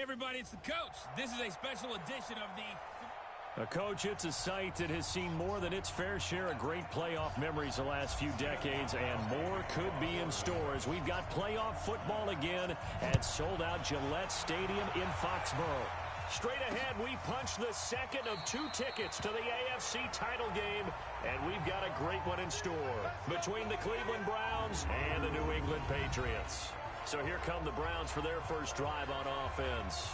Hey, everybody, it's the coach. This is a special edition of the... Coach, it's a site that has seen more than its fair share of great playoff memories the last few decades, and more could be in store as we've got playoff football again at sold-out Gillette Stadium in Foxborough. Straight ahead, we punch the second of 2 tickets to the AFC title game, and we've got a great one in store between the Cleveland Browns and the New England Patriots. So here come the Browns for their first drive on offense.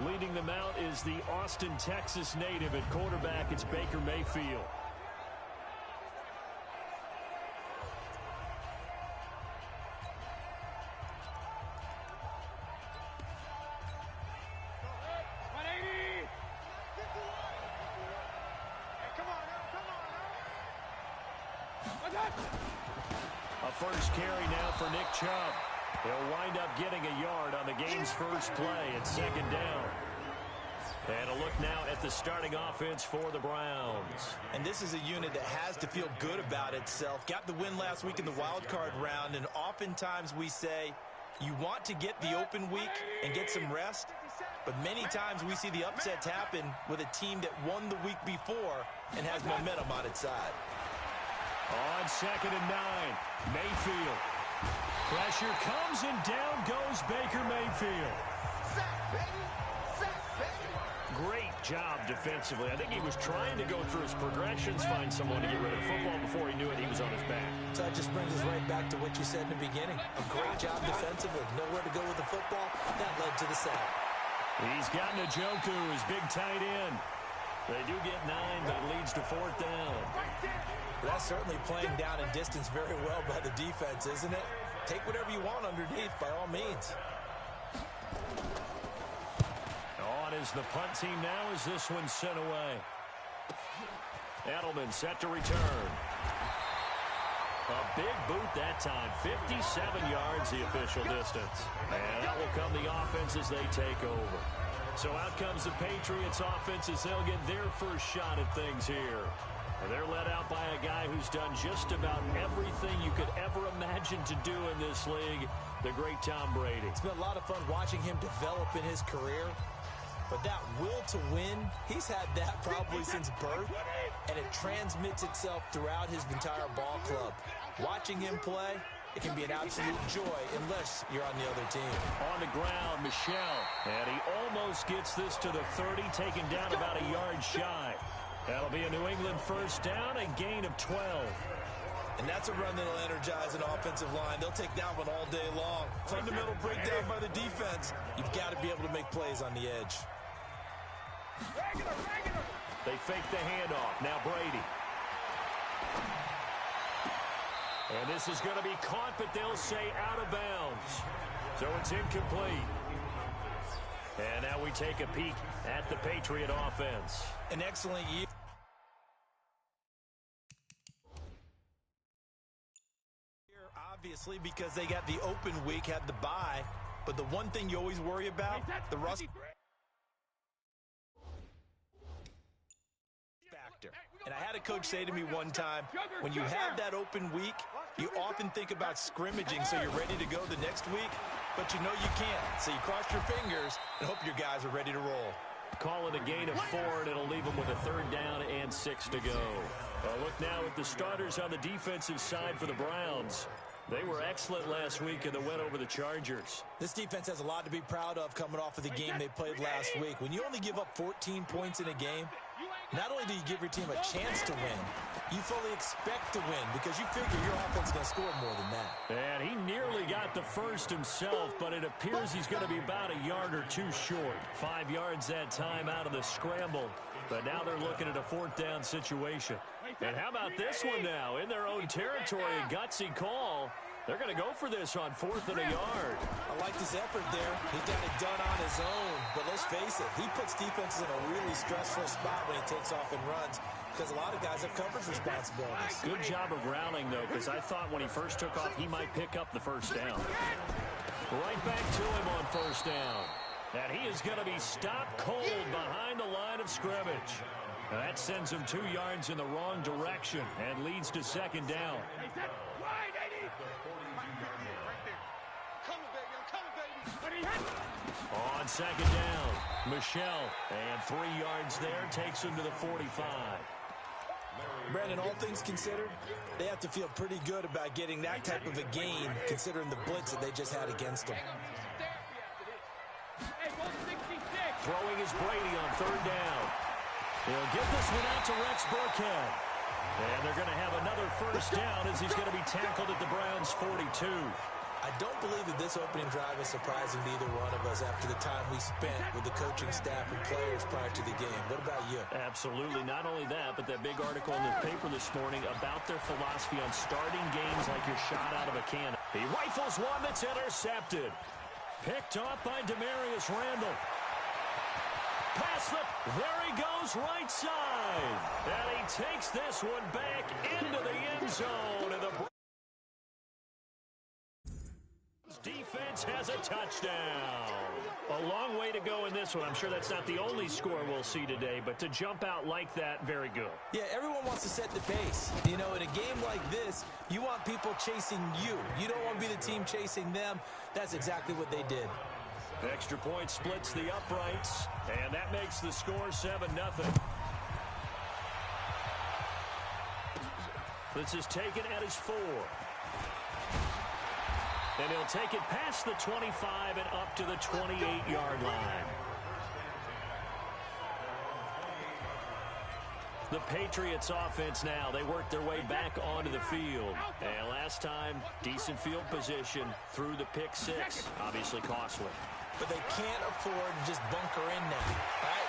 Leading them out is the Austin, Texas native at quarterback. It's Baker Mayfield. A first carry now for Nick Chubb. He'll wind up getting a yard on the game's first play at second down. And a look now at the starting offense for the Browns. And this is a unit that has to feel good about itself. Got the win last week in the wild card round, and oftentimes we say you want to get the open week and get some rest, but many times we see the upsets happen with a team that won the week before and has momentum on its side. On 2nd and 9, Mayfield. Pressure comes and down goes Baker Mayfield. Great job defensively. I think he was trying to go through his progressions, find someone to get rid of the football. Before he knew it, he was on his back. So that just brings us right back to what you said in the beginning. A great job defensively. Nowhere to go with the football. That led to the sack. He's got Njoku, his big tight end. They do get 9, but it leads to 4th down. That's certainly playing down in distance very well by the defense, isn't it? Take whatever you want underneath, by all means. On is the punt team now as this one's sent away. Edelman set to return. A big boot that time. 57 yards the official distance. And that will come the offense as they take over. So out comes the Patriots offense as they'll get their first shot at things here. And they're led out by a guy who's done just about everything you could ever imagine to do in this league, the great Tom Brady. It's been a lot of fun watching him develop in his career. But that will to win, he's had that probably since birth, and it transmits itself throughout his entire ball club. Watching him play, it can be an absolute joy unless you're on the other team. On the ground, Michel, and he almost gets this to the 30, taken down about a yard shy. That'll be a New England first down, a gain of 12. And that's a run that'll energize an offensive line. They'll take that one all day long. Fundamental breakdown by the defense. You've got to be able to make plays on the edge. They fake the handoff. Now Brady. And this is going to be caught, but they'll say out of bounds. So it's incomplete. And now we take a peek at the Patriot offense. An excellent year. Obviously, because they got the open week, had the bye. But the one thing you always worry about, the rust factor. And I had a coach say to me one time, when you have that open week, you often think about scrimmaging so you're ready to go the next week, but you know you can't. So you cross your fingers and hope your guys are ready to roll. Call it a gain of 4, and it'll leave them with a 3rd down and 6 to go. Look now at the starters on the defensive side for the Browns. They were excellent last week in the win over the Chargers. This defense has a lot to be proud of coming off of the game they played last week. When you only give up 14 points in a game, not only do you give your team a chance to win, you fully expect to win because you figure your offense is going to score more than that. And he nearly got the first himself, but it appears he's going to be about a yard or 2 short. 5 yards that time out of the scramble. But now they're looking at a 4th down situation. And how about this one now? In their own territory, a gutsy call. They're going to go for this on 4th and a yard. I like his effort there. He got it done on his own. But let's face it, he puts defenses in a really stressful spot when he takes off and runs because a lot of guys have coverage responsibilities. Good job of rallying, though, because I thought when he first took off, he might pick up the first down. Right back to him on 1st down. And he is going to be stopped cold behind the line of scrimmage. Now that sends him 2 yards in the wrong direction and leads to 2nd down. On second down, Michelle, and 3 yards there, takes him to the 45. Brandon, all things considered, they have to feel pretty good about getting that type of a gain, considering the blitz that they just had against them. Throwing is Brady on third down. He'll give this one out to Rex Burkhead. And they're going to have another first down as he's going to be tackled at the Browns' 42. I don't believe that this opening drive is surprising to either one of us after the time we spent with the coaching staff and players prior to the game. What about you? Absolutely. Not only that, but that big article in the paper this morning about their philosophy on starting games like you're shot out of a cannon. He rifles one that's intercepted. Picked off by Demarius Randall. Pass slip. There he goes, right side. And he takes this one back into the end zone. And the defense has a touchdown. A long way to go in this one. I'm sure that's not the only score we'll see today, but to jump out like that, very good. Yeah, everyone wants to set the pace. You know, in a game like this, you want people chasing you. You don't want to be the team chasing them. That's exactly what they did. Extra point splits the uprights, and that makes the score 7-0. This is taken at his 4. And he'll take it past the 25 and up to the 28-yard line. The Patriots offense now, they work their way back onto the field. And last time, decent field position through the pick 6. Obviously costly. But they can't afford to just bunker in now. All right?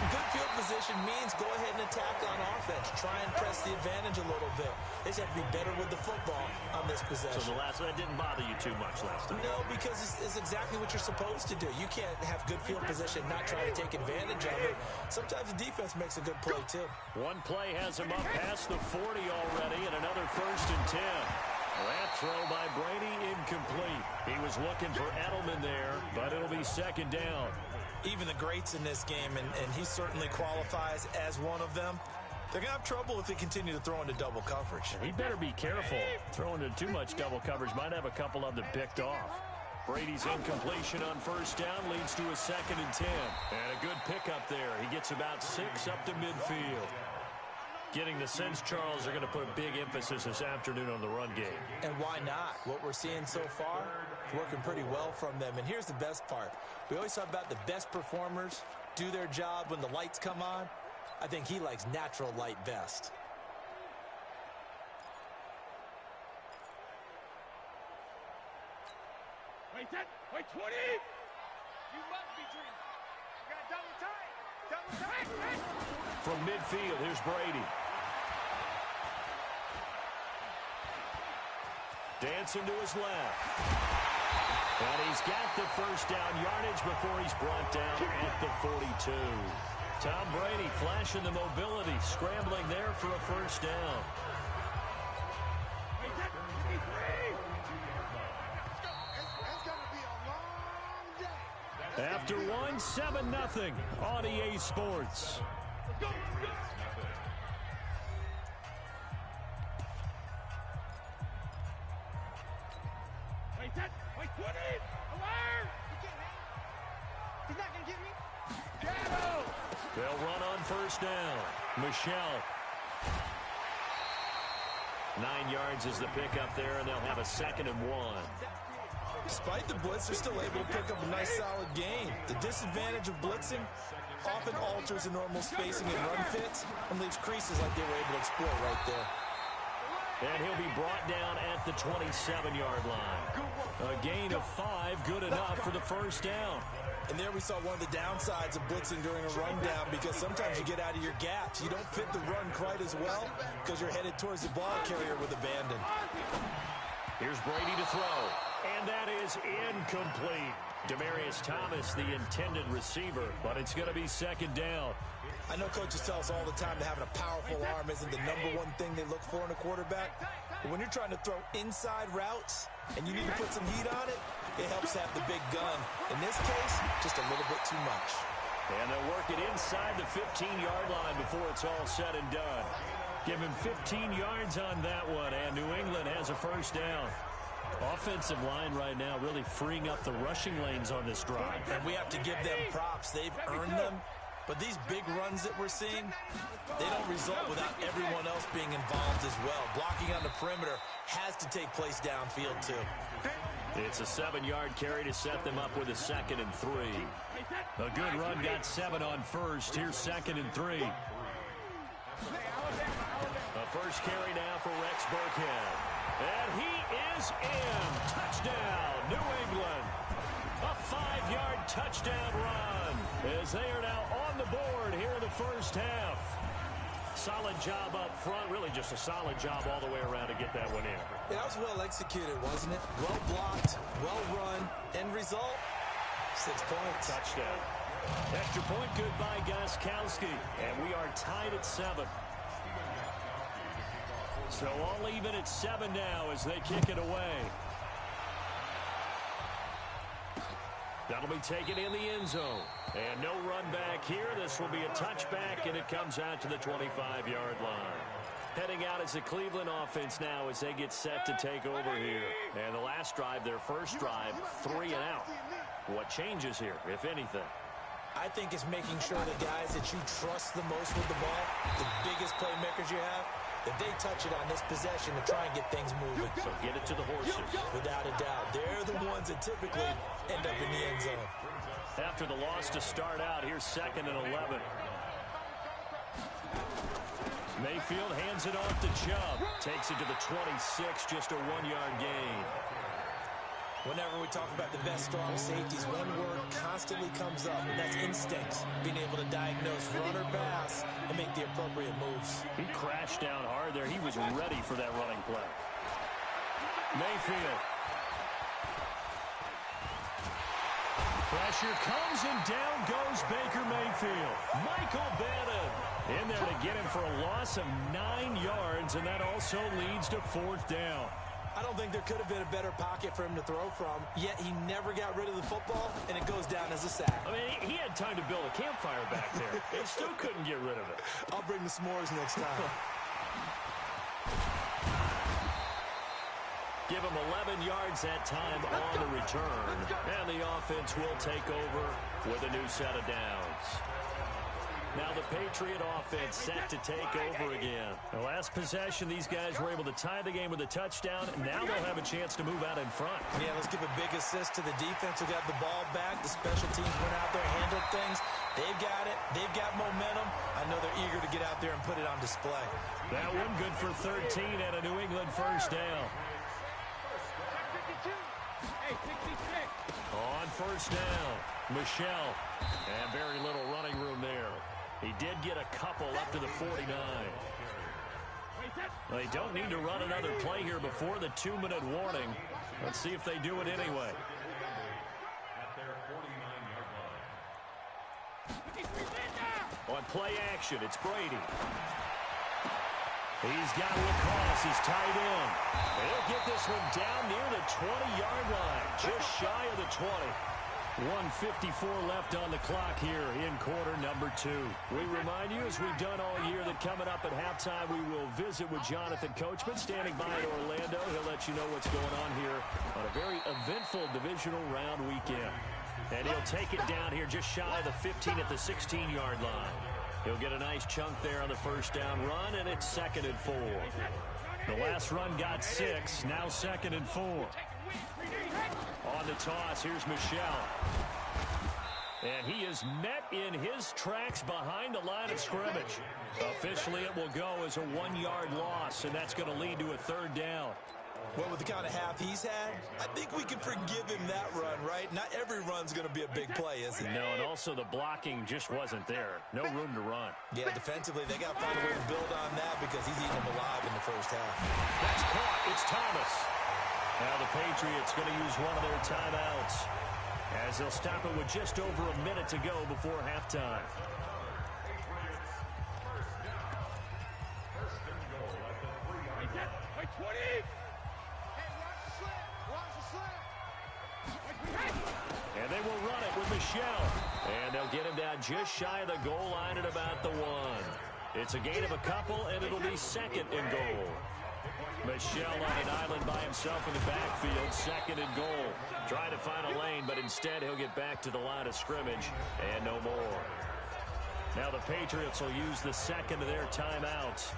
Good field position means go ahead and attack on offense. Try and press the advantage a little bit. They just have to be better with the football on this possession. So the last one, that didn't bother you too much last time? No, because it's exactly what you're supposed to do. You can't have good field position, not try to take advantage of it. Sometimes the defense makes a good play, too. One play has him up past the 40 already, and another 1st and 10. That throw by Brady incomplete. He was looking for Edelman there, but it'll be 2nd down. Even the greats in this game, and he certainly qualifies as one of them, they're going to have trouble if they continue to throw into double coverage. He better be careful. Throwing into too much double coverage might have a couple of them picked off. Brady's incompletion on 1st down leads to a 2nd and 10. And a good pickup there. He gets about 6 up to midfield. Getting the sense, Charles, are going to put a big emphasis this afternoon on the run game. And why not? What we're seeing so far is working pretty well from them. And here's the best part. We always talk about the best performers do their job when the lights come on. I think he likes natural light best. Wait, 20! You must be dreaming. You got double time. From midfield, here's Brady. Dancing to his left. And he's got the 1st down yardage before he's brought down at the 42. Tom Brady flashing the mobility, scrambling there for a 1st down. After one, 7-0 on EA Sports. Wait, 20! Alert! He's not going to get me. They'll run on 1st down. Michelle. 9 yards is the pickup there, and they'll have a 2nd and 1. Despite the blitz, they're still able to pick up a nice solid gain. The disadvantage of blitzing often alters the normal spacing and run fits and leaves creases like they were able to exploit right there. And he'll be brought down at the 27-yard line. A gain of 5, good enough for the 1st down. And there we saw one of the downsides of blitzing during a rundown, because sometimes you get out of your gaps. You don't fit the run quite as well because you're headed towards the ball carrier with abandon. Here's Brady to throw. And that is incomplete. Demaryius Thomas, the intended receiver, but it's going to be 2nd down. I know coaches tell us all the time that having a powerful arm isn't the #1 thing they look for in a quarterback. But when you're trying to throw inside routes and you need to put some heat on it, it helps have the big gun. In this case, just a little bit too much. And they'll work it inside the 15-yard line before it's all said and done. Give him 15 yards on that one, and New England has a 1st down. Offensive line right now really freeing up the rushing lanes on this drive. And we have to give them props. They've earned them. But these big runs that we're seeing, they don't result without everyone else being involved as well. Blocking on the perimeter has to take place downfield, too. It's a 7-yard carry to set them up with a 2nd and 3. A good run got 7 on first. Here's 2nd and 3. The first carry now for Rex Burkhead. And he is in. Touchdown, New England. A 5-yard touchdown run as they are now on the board here in the first half. Solid job up front. Really just a solid job all the way around to get that one in. That was well executed, wasn't it? Well blocked, well run. End result, 6 points. Touchdown. Extra point good by Gostkowski. And we are tied at 7. So all even at 7 now as they kick it away. That'll be taken in the end zone. And no run back here. This will be a touchback, and it comes out to the 25-yard line. Heading out is the Cleveland offense now as they get set to take over here. And the last drive, their first drive, 3 and out. What changes here, if anything? I think it's making sure the guys that you trust the most with the ball, the biggest playmakers you have, that they touch it on this possession to try and get things moving. So get it to the horses. Without a doubt. They're the ones that typically end up in the end zone. After the loss to start out, here's 2nd and 11. Mayfield hands it off to Chubb. Takes it to the 26, just a 1-yard gain. Whenever we talk about the best strong safeties, one word constantly comes up, and that's instincts. Being able to diagnose run or pass and make the appropriate moves. He crashed down hard there. He was ready for that running play. Mayfield. Pressure comes, and down goes Baker Mayfield. Michael Bannon in there to get him for a loss of 9 yards, and that also leads to 4th down. I don't think there could have been a better pocket for him to throw from, yet he never got rid of the football, and it goes down as a sack. I mean, he had time to build a campfire back there. He still couldn't get rid of it. I'll bring the s'mores next time. Give him 11 yards that time on the return, and the offense will take over with a new set of downs. Now the Patriot offense set to take over again. The last possession, these guys were able to tie the game with a touchdown. Now they'll have a chance to move out in front. Yeah, let's give a big assist to the defense who got the ball back. The special teams went out there, handled things. They've got it. They've got momentum. I know they're eager to get out there and put it on display. That one good for 13 and a New England first down. On first down, Michelle. And very little running room there. He did get a couple up to the 49. They don't need to run another play here before the 2-minute warning. Let's see if they do it anyway. On play action, it's Brady. He's got Lacoste. He's tied in. He'll get this one down near the 20-yard line, just shy of the 20. 1:54 left on the clock here in quarter number 2. We remind you, as we've done all year, that coming up at halftime, we will visit with Jonathan Coachman standing by in Orlando. He'll let you know what's going on here on a very eventful divisional round weekend. And he'll take it down here just shy of the 15 at the 16-yard line. He'll get a nice chunk there on the first down run, and it's 2nd and 4. The last run got 6, now 2nd and 4. On the toss, here's Michelle. And he is met in his tracks behind the line of scrimmage. Officially, it will go as a 1-yard loss, and that's going to lead to a 3rd down. Well, with the kind of half he's had, I think we can forgive him that run, right? Not every run's going to be a big play, is it? No, and also the blocking just wasn't there. No room to run. Yeah, defensively, they got to find a way to build on that because he's eating them alive in the first half. That's caught. It's Thomas. Now the Patriots going to use one of their timeouts as they'll stop it with just over a minute to go before halftime. And they will run it with Michelle. And they'll get him down just shy of the goal line at about the 1. It's a gain of a couple, and it'll be 2nd and goal. Michel on an island by himself in the backfield, second and goal. Trying to find a lane, but instead he'll get back to the line of scrimmage and no more. Now the Patriots will use the second of their timeouts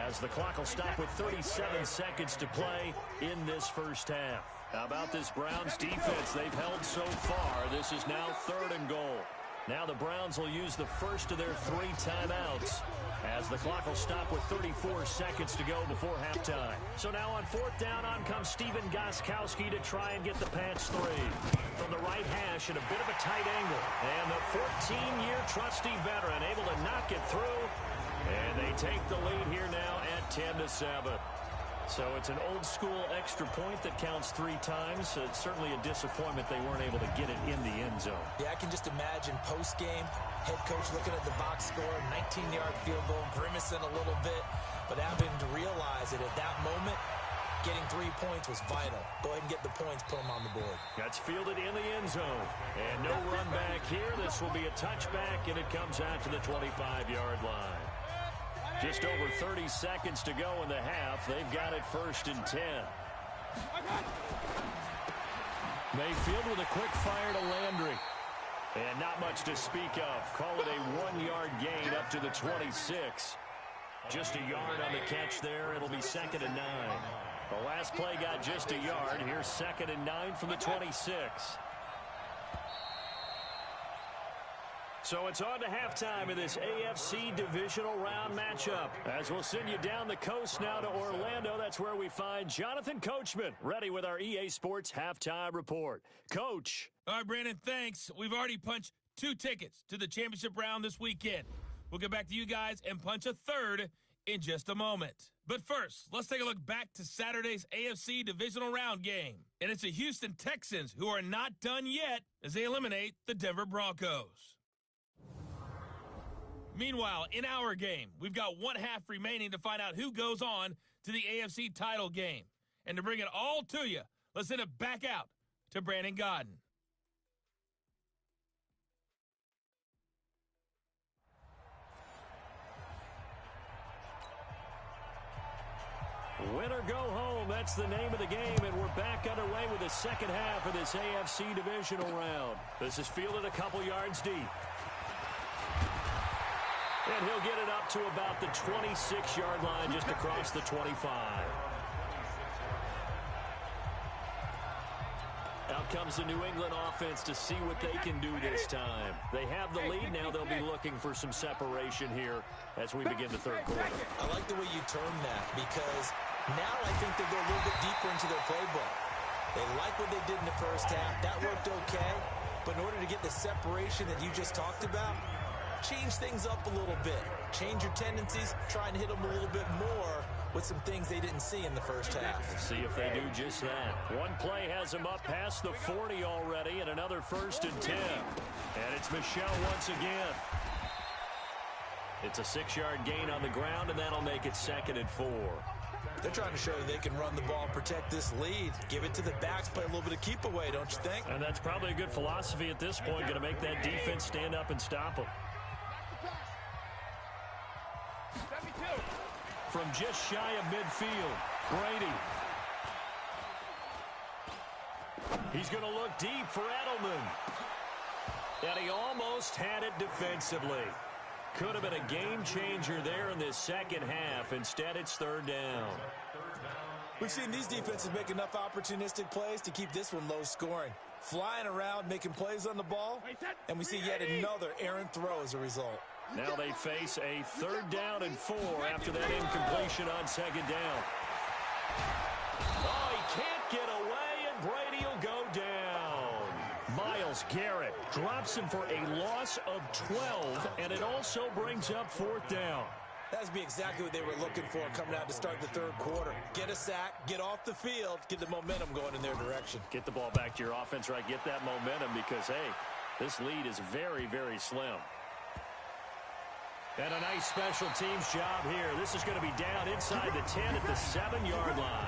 as the clock will stop with 37 seconds to play in this first half. How about this Browns defense they've held so far? This is now third and goal. Now the Browns will use the first of their 3 timeouts as the clock will stop with 34 seconds to go before halftime. So now on fourth down, on comes Stephen Gostkowski to try and get the Pats 3. From the right hash at a bit of a tight angle. And the 14-year trusty veteran able to knock it through. And they take the lead here now at 10-7. So it's an old-school extra point that counts 3 times. It's certainly a disappointment they weren't able to get it in the end zone. Yeah, I can just imagine post-game, head coach looking at the box score, 19-yard field goal, grimacing a little bit, but having to realize that at that moment, getting 3 points was vital. Go ahead and get the points, put them on the board. That's fielded in the end zone. And no run back here. This will be a touchback, and it comes out to the 25-yard line. Just over 30 seconds to go in the half. They've got it first and 10. Mayfield with a quick fire to Landry. And not much to speak of. Call it a 1-yard gain up to the 26. Just a yard on the catch there. It'll be second and 9. The last play got just a yard. Here's second and 9 from the 26. So it's on to halftime in this AFC divisional round matchup. As we'll send you down the coast now to Orlando, that's where we find Jonathan Coachman, ready with our EA Sports halftime report. Coach. All right, Brandon, thanks. We've already punched 2 tickets to the championship round this weekend. We'll get back to you guys and punch a third in just a moment. But first, let's take a look back to Saturday's AFC divisional round game. And it's the Houston Texans who are not done yet as they eliminate the Denver Broncos. Meanwhile, in our game, we've got 1 half remaining to find out who goes on to the AFC title game. And to bring it all to you, let's send it back out to Brandon Godden. Win or go home, that's the name of the game, and we're back underway with the second half of this AFC divisional round. This is fielded a couple yards deep. And he'll get it up to about the 26-yard line, just across the 25. Out comes the New England offense to see what they can do this time. They have the lead now. They'll be looking for some separation here as we begin the third quarter. I like the way you term that, because now I think they go a little bit deeper into their playbook. They like what they did in the first half. That worked okay. But in order to get the separation that you just talked about, change things up a little bit. Change your tendencies. Try and hit them a little bit more with some things they didn't see in the first half. See if they do just that. One play has them up past the 40 already, and another first and 10. And it's Michel once again. It's a 6-yard gain on the ground, and that'll make it second and 4. They're trying to show they can run the ball, protect this lead. Give it to the backs, play a little bit of keep away, don't you think? And that's probably a good philosophy at this point. Going to make that defense stand up and stop them. From just shy of midfield, Brady. He's going to look deep for Edelman. And he almost had it defensively. Could have been a game changer there in this second half. Instead, it's third down. We've seen these defenses make enough opportunistic plays to keep this one low scoring. Flying around, making plays on the ball, and we see yet another errant throw as a result. Now they face a third down and 4 after that incompletion on second down. Oh, he can't get away, and Brady will go down. Myles Garrett drops him for a loss of 12, and it also brings up fourth down. That's be exactly what they were looking for coming out to start the third quarter. Get a sack, get off the field, get the momentum going in their direction. Get the ball back to your offense, right? Get that momentum because, hey, this lead is very, very slim. And a nice special teams job here. This is going to be down inside the 10 at the 7-yard line.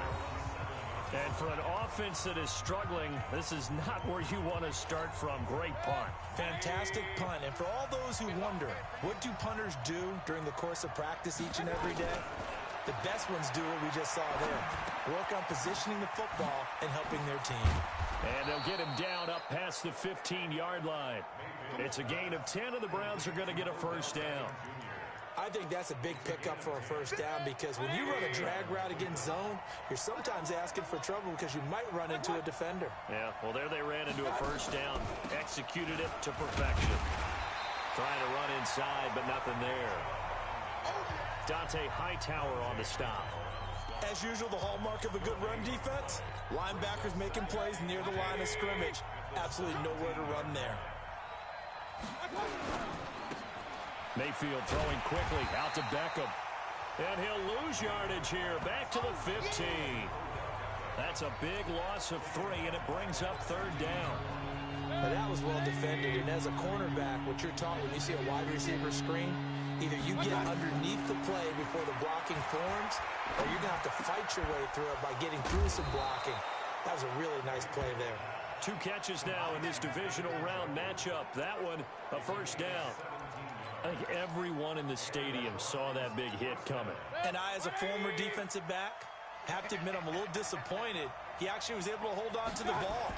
And for an offense that is struggling, this is not where you want to start from. Great punt. Fantastic punt. And for all those who wonder, what do punters do during the course of practice each and every day? The best ones do what we just saw there. Work on positioning the football and helping their team. And they'll get him down up past the 15-yard line. It's a gain of 10, and the Browns are going to get a first down. I think that's a big pickup for a first down because when you run a drag route against zone, you're sometimes asking for trouble because you might run into a defender. Yeah, well, there they ran into a first down. Executed it to perfection. Trying to run inside, but nothing there. Dante Hightower on the stop. As usual, the hallmark of a good run defense, linebackers making plays near the line of scrimmage. Absolutely nowhere to run there. Mayfield throwing quickly out to Beckham. And he'll lose yardage here. Back to the 15. That's a big loss of 3, and it brings up third down. Now that was well defended, and as a cornerback, what you're taught when you see a wide receiver screen, either you get underneath the play before the blocking forms, or you're going to have to fight your way through it by getting through some blocking. That was a really nice play there. 2 catches now in this divisional round matchup. That one, a first down. I think everyone in the stadium saw that big hit coming. And I, as a former defensive back, have to admit I'm a little disappointed. He actually was able to hold on to the ball.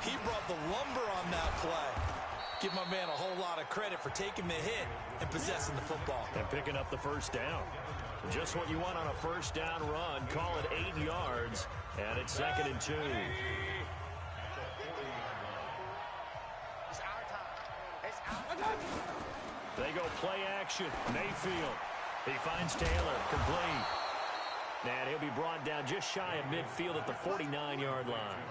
He brought the lumber on that play. Give my man a whole lot of credit for taking the hit and possessing the football. And picking up the first down. Just what you want on a first down run. Call it 8 yards, and it's 2nd and 2. They go play action. Mayfield. He finds Taylor. Complete. And he'll be brought down just shy of midfield at the 49-yard line.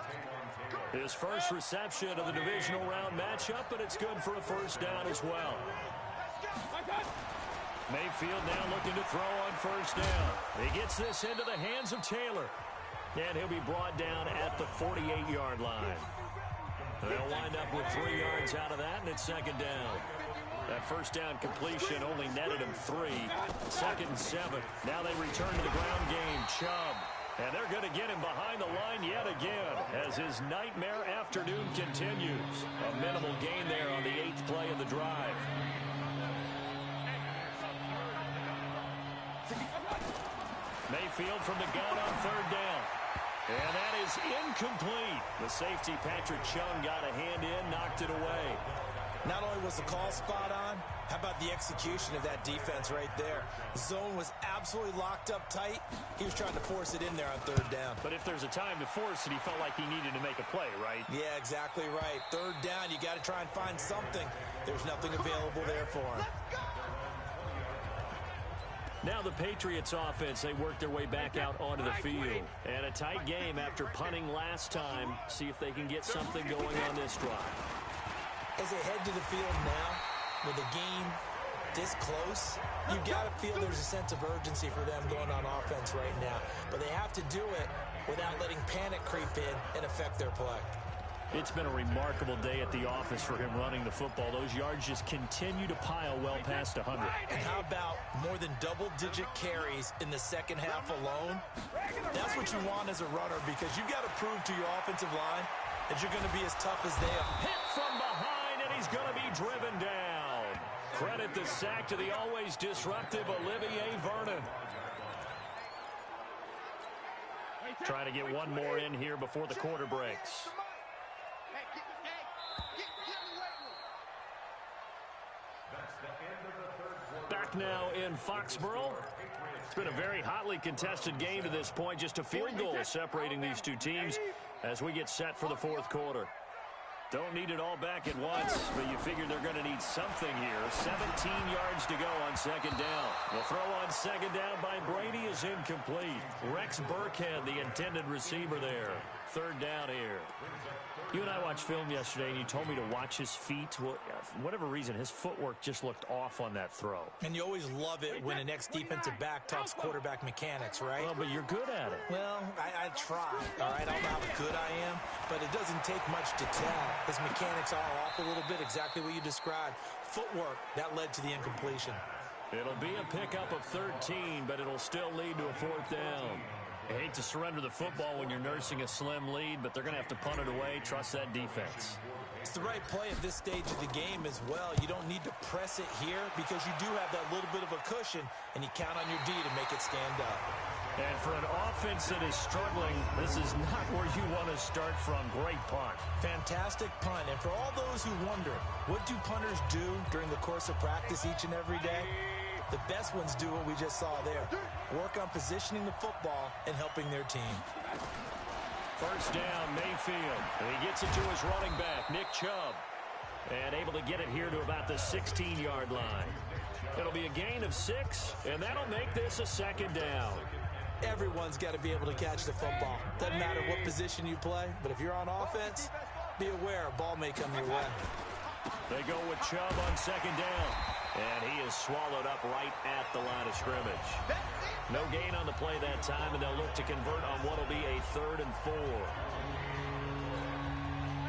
His first reception of the divisional round matchup, but it's good for a first down as well. Mayfield now looking to throw on first down. He gets this into the hands of Taylor. And he'll be brought down at the 48-yard line. They'll wind up with 3 yards out of that, and it's 2nd down. That first down completion only netted him 3. 2nd and 7. Now they return to the ground game. Chubb. And they're going to get him behind the line yet again as his nightmare afternoon continues. A minimal gain there on the 8th play of the drive. Mayfield from the gun on 3rd down. And that is incomplete. The safety, Patrick Chung, got a hand in, knocked it away. Not only was the call spot on, how about the execution of that defense right there? The zone was absolutely locked up tight. He was trying to force it in there on 3rd down. But if there's a time to force it, he felt like he needed to make a play, right? Yeah, exactly right. 3rd down, you got to try and find something. There's nothing available there for him. Now the Patriots offense, they work their way back out onto the field. And a tight game after punting last time. See if they can get something going on this drive. As they head to the field now, with the game this close, you got to feel there's a sense of urgency for them going on offense right now. But they have to do it without letting panic creep in and affect their play. It's been a remarkable day at the office for him running the football. Those yards just continue to pile well past 100. And how about more than double-digit carries in the second half alone? That's what you want as a runner because you've got to prove to your offensive line that you're going to be as tough as they are. Hit from behind, and he's going to be driven down. Credit the sack to the always disruptive Olivier Vernon. Trying to get one more in here before the quarter breaks. Back now in Foxborough. It's been a very hotly contested game to this point. Just a field goal separating these two teams as we get set for the 4th quarter. Don't need it all back at once, but you figure they're going to need something here. 17 yards to go on 2nd down. The throw on 2nd down by Brady is incomplete. Rex Burkhead, the intended receiver there. 3rd down here. You and I watched film yesterday, and you told me to watch his feet. Well, for whatever reason, his footwork just looked off on that throw. And you always love it when an ex-defensive back talks quarterback mechanics, right? Well, but you're good at it. Well, I try, all right? I don't know how good I am, but it doesn't take much to tell. His mechanics are off a little bit, exactly what you described. Footwork, that led to the incompletion. It'll be a pickup of 13, but it'll still lead to a 4th down. I hate to surrender the football when you're nursing a slim lead, but they're going to have to punt it away. Trust that defense. It's the right play at this stage of the game as well. You don't need to press it here because you do have that little bit of a cushion, and you count on your D to make it stand up. And for an offense that is struggling, this is not where you want to start from. Great punt. Fantastic punt. And for all those who wonder, what do punters do during the course of practice each and every day? The best ones do what we just saw there. Work on positioning the football and helping their team. First down, Mayfield. And he gets it to his running back, Nick Chubb. And able to get it here to about the 16-yard line. It'll be a gain of 6, and that'll make this a second down. Everyone's got to be able to catch the football. Doesn't matter what position you play, but if you're on offense, be aware a ball may come your way. They go with Chubb on second down. And he is swallowed up right at the line of scrimmage. No gain on the play that time, and they'll look to convert on what will be a 3rd and 4.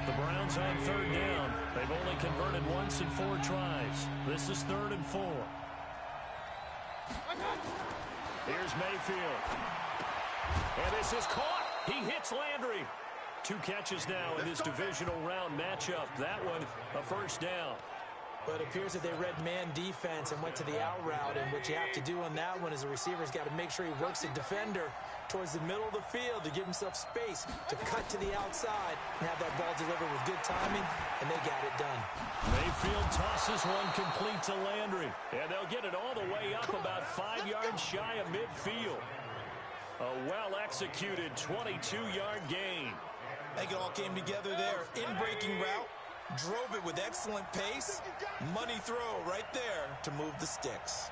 The Browns on third down. They've only converted once in 4 tries. This is 3rd and 4. Here's Mayfield. And this is caught. He hits Landry. 2 catches now in this divisional round matchup. That one, a first down. But it appears that they read man defense and went to the out route, and what you have to do on that one is the receiver's got to make sure he works the defender towards the middle of the field to give himself space to cut to the outside and have that ball delivered with good timing, and they got it done. Mayfield tosses one complete to Landry, and they'll get it all the way up about 5 yards shy of midfield. A well-executed 22-yard gain. I think it all came together there. In-breaking route. Drove it with excellent pace. Money throw right there to move the sticks.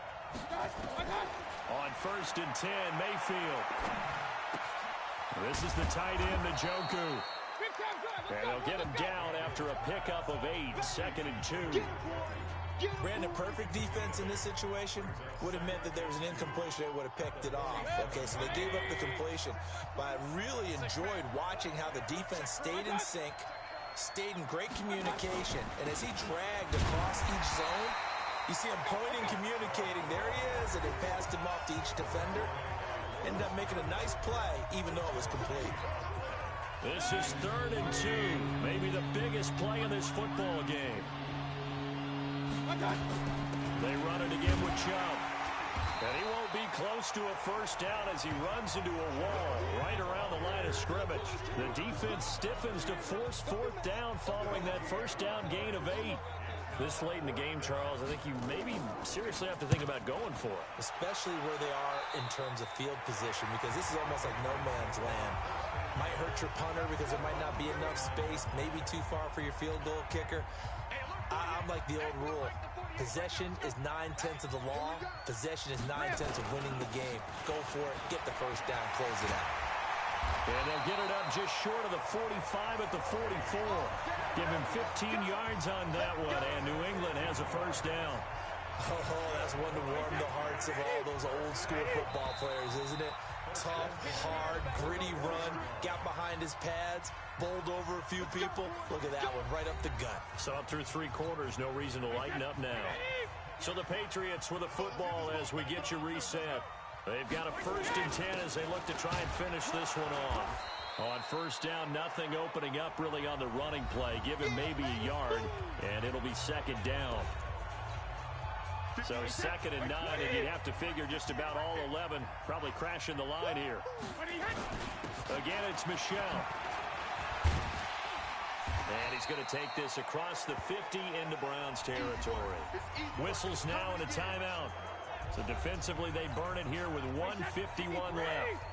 On 1st and 10, Mayfield. This is the tight end, Njoku. And they'll get him down after a pickup of 8, 2nd and 2. Brandon, perfect defense in this situation would have meant that there was an incompletion. They would have picked it off. Okay, so they gave up the completion. But I really enjoyed watching how the defense stayed in sync, stayed in great communication, and as he dragged across each zone, you see him pointing, communicating. There he is, and it passed him off to each defender. Ended up making a nice play, even though it was complete. This is 3rd and 2, maybe the biggest play in this football game. They run it again with Chubb. And he won't be close to a first down as he runs into a wall right around the line of scrimmage. The defense stiffens to force 4th down following that first down gain of 8. This late in the game, Charles, I think you maybe seriously have to think about going for it. Especially where they are in terms of field position, because this is almost like no man's land. Might hurt your punter because there might not be enough space, maybe too far for your field goal kicker. I'm like the old rule. Possession is 9/10 of the law. Possession is 9/10 of winning the game. Go for it. Get the first down. Close it out. And they'll get it up just short of the 45 at the 44. Give him 15 yards on that one, and New England has a first down. Oh, that's one to warm the hearts of all those old school football players, isn't it? Tough, hard, gritty run. Got behind his pads. Bowled over a few people. Look at that one, right up the gut. Saw it through 3 quarters. No reason to lighten up now. So the Patriots with the football as we get you reset. They've got a 1st and 10 as they look to try and finish this one off. On first down, nothing opening up really on the running play. Give him maybe a yard, and it'll be 2nd down. So 2nd and 9, and you'd have to figure just about all 11 probably crashing the line here. Again, it's Michel. And he's going to take this across the 50 into Browns territory. Whistles now and a timeout. So defensively, they burn it here with 1:51 left.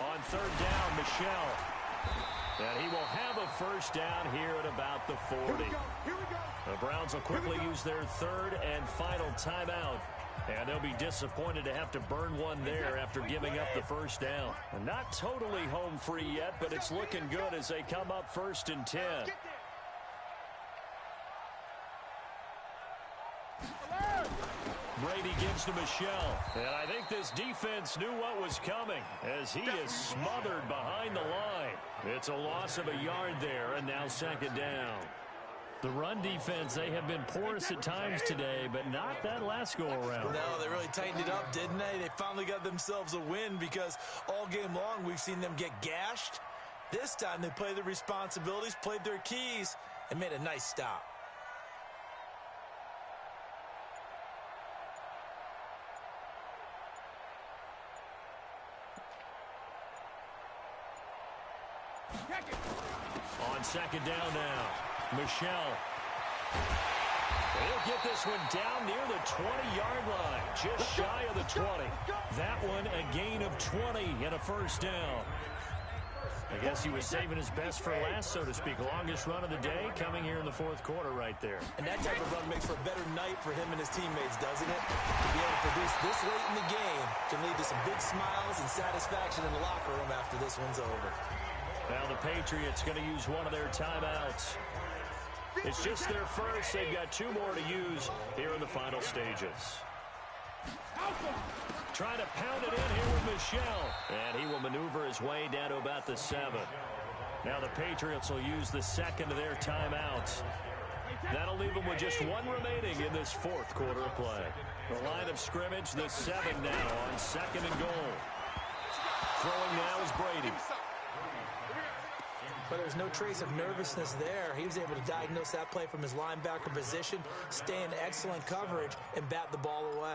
On 3rd down, Michel. And he will have a first down here at about the 40. The Browns will quickly use their 3rd and final timeout. And they'll be disappointed to have to burn one there after giving up the first down. Not totally home free yet, but it's looking good as they come up 1st and 10. Brady gives to Michel. And I think this defense knew what was coming as he is smothered behind the line. It's a loss of a yard there, and now 2nd down. The run defense, they have been porous at times today, but not that last go-around. No, they really tightened it up, didn't they? They finally got themselves a win because all game long we've seen them get gashed. This time they played their responsibilities, played their keys, and made a nice stop. On second down now, Michelle. He'll get this one down near the 20-yard line, just shy of the 20. That one a gain of 20 and a first down. I guess he was saving his best for last, so to speak. Longest run of the day coming here in the fourth quarter right there. And that type of run makes for a better night for him and his teammates, doesn't it? To be able to produce this late in the game can lead to some big smiles and satisfaction in the locker room after this one's over. Now the Patriots going to use one of their timeouts. It's just their first. They've got two more to use here in the final stages. Trying to pound it in here with Michelle. And he will maneuver his way down to about the 7. Now the Patriots will use the second of their timeouts. That'll leave them with just one remaining in this fourth quarter of play. The line of scrimmage, the 7 now on second and goal. Throwing now is Brady. But there's no trace of nervousness there. He was able to diagnose that play from his linebacker position, stay in excellent coverage, and bat the ball away.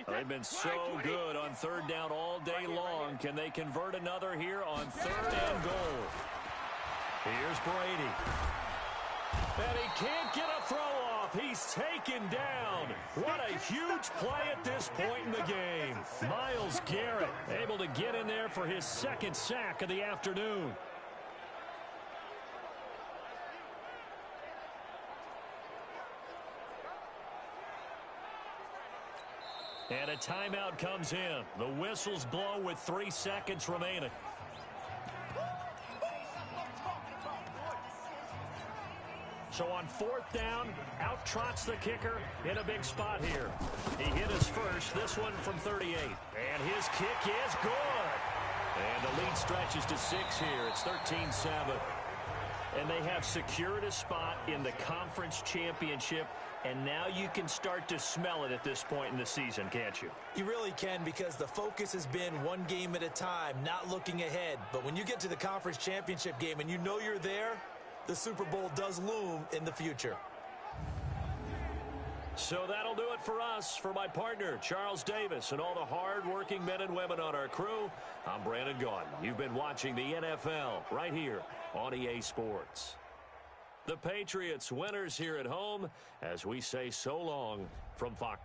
They've been so good on third down all day long. Can they convert another here on third and goal? Here's Brady. And he can't get a throw off. He's taken down. What a huge play at this point in the game. Myles Garrett able to get in there for his second sack of the afternoon. And a timeout comes in. The whistles blow with 3 seconds remaining. So on fourth down, out trots the kicker in a big spot here. He hit his first, this one from 38. And his kick is good. And the lead stretches to 6 here. It's 13-7. And they have secured a spot in the conference championship. And now you can start to smell it at this point in the season, can't you? You really can, because the focus has been one game at a time, not looking ahead. But when you get to the conference championship game and you know you're there, the Super Bowl does loom in the future. So that'll do it for us. For my partner, Charles Davis, and all the hard-working men and women on our crew, I'm Brandon Gaudin. You've been watching the NFL right here on EA Sports. The Patriots winners here at home as we say so long from Fox.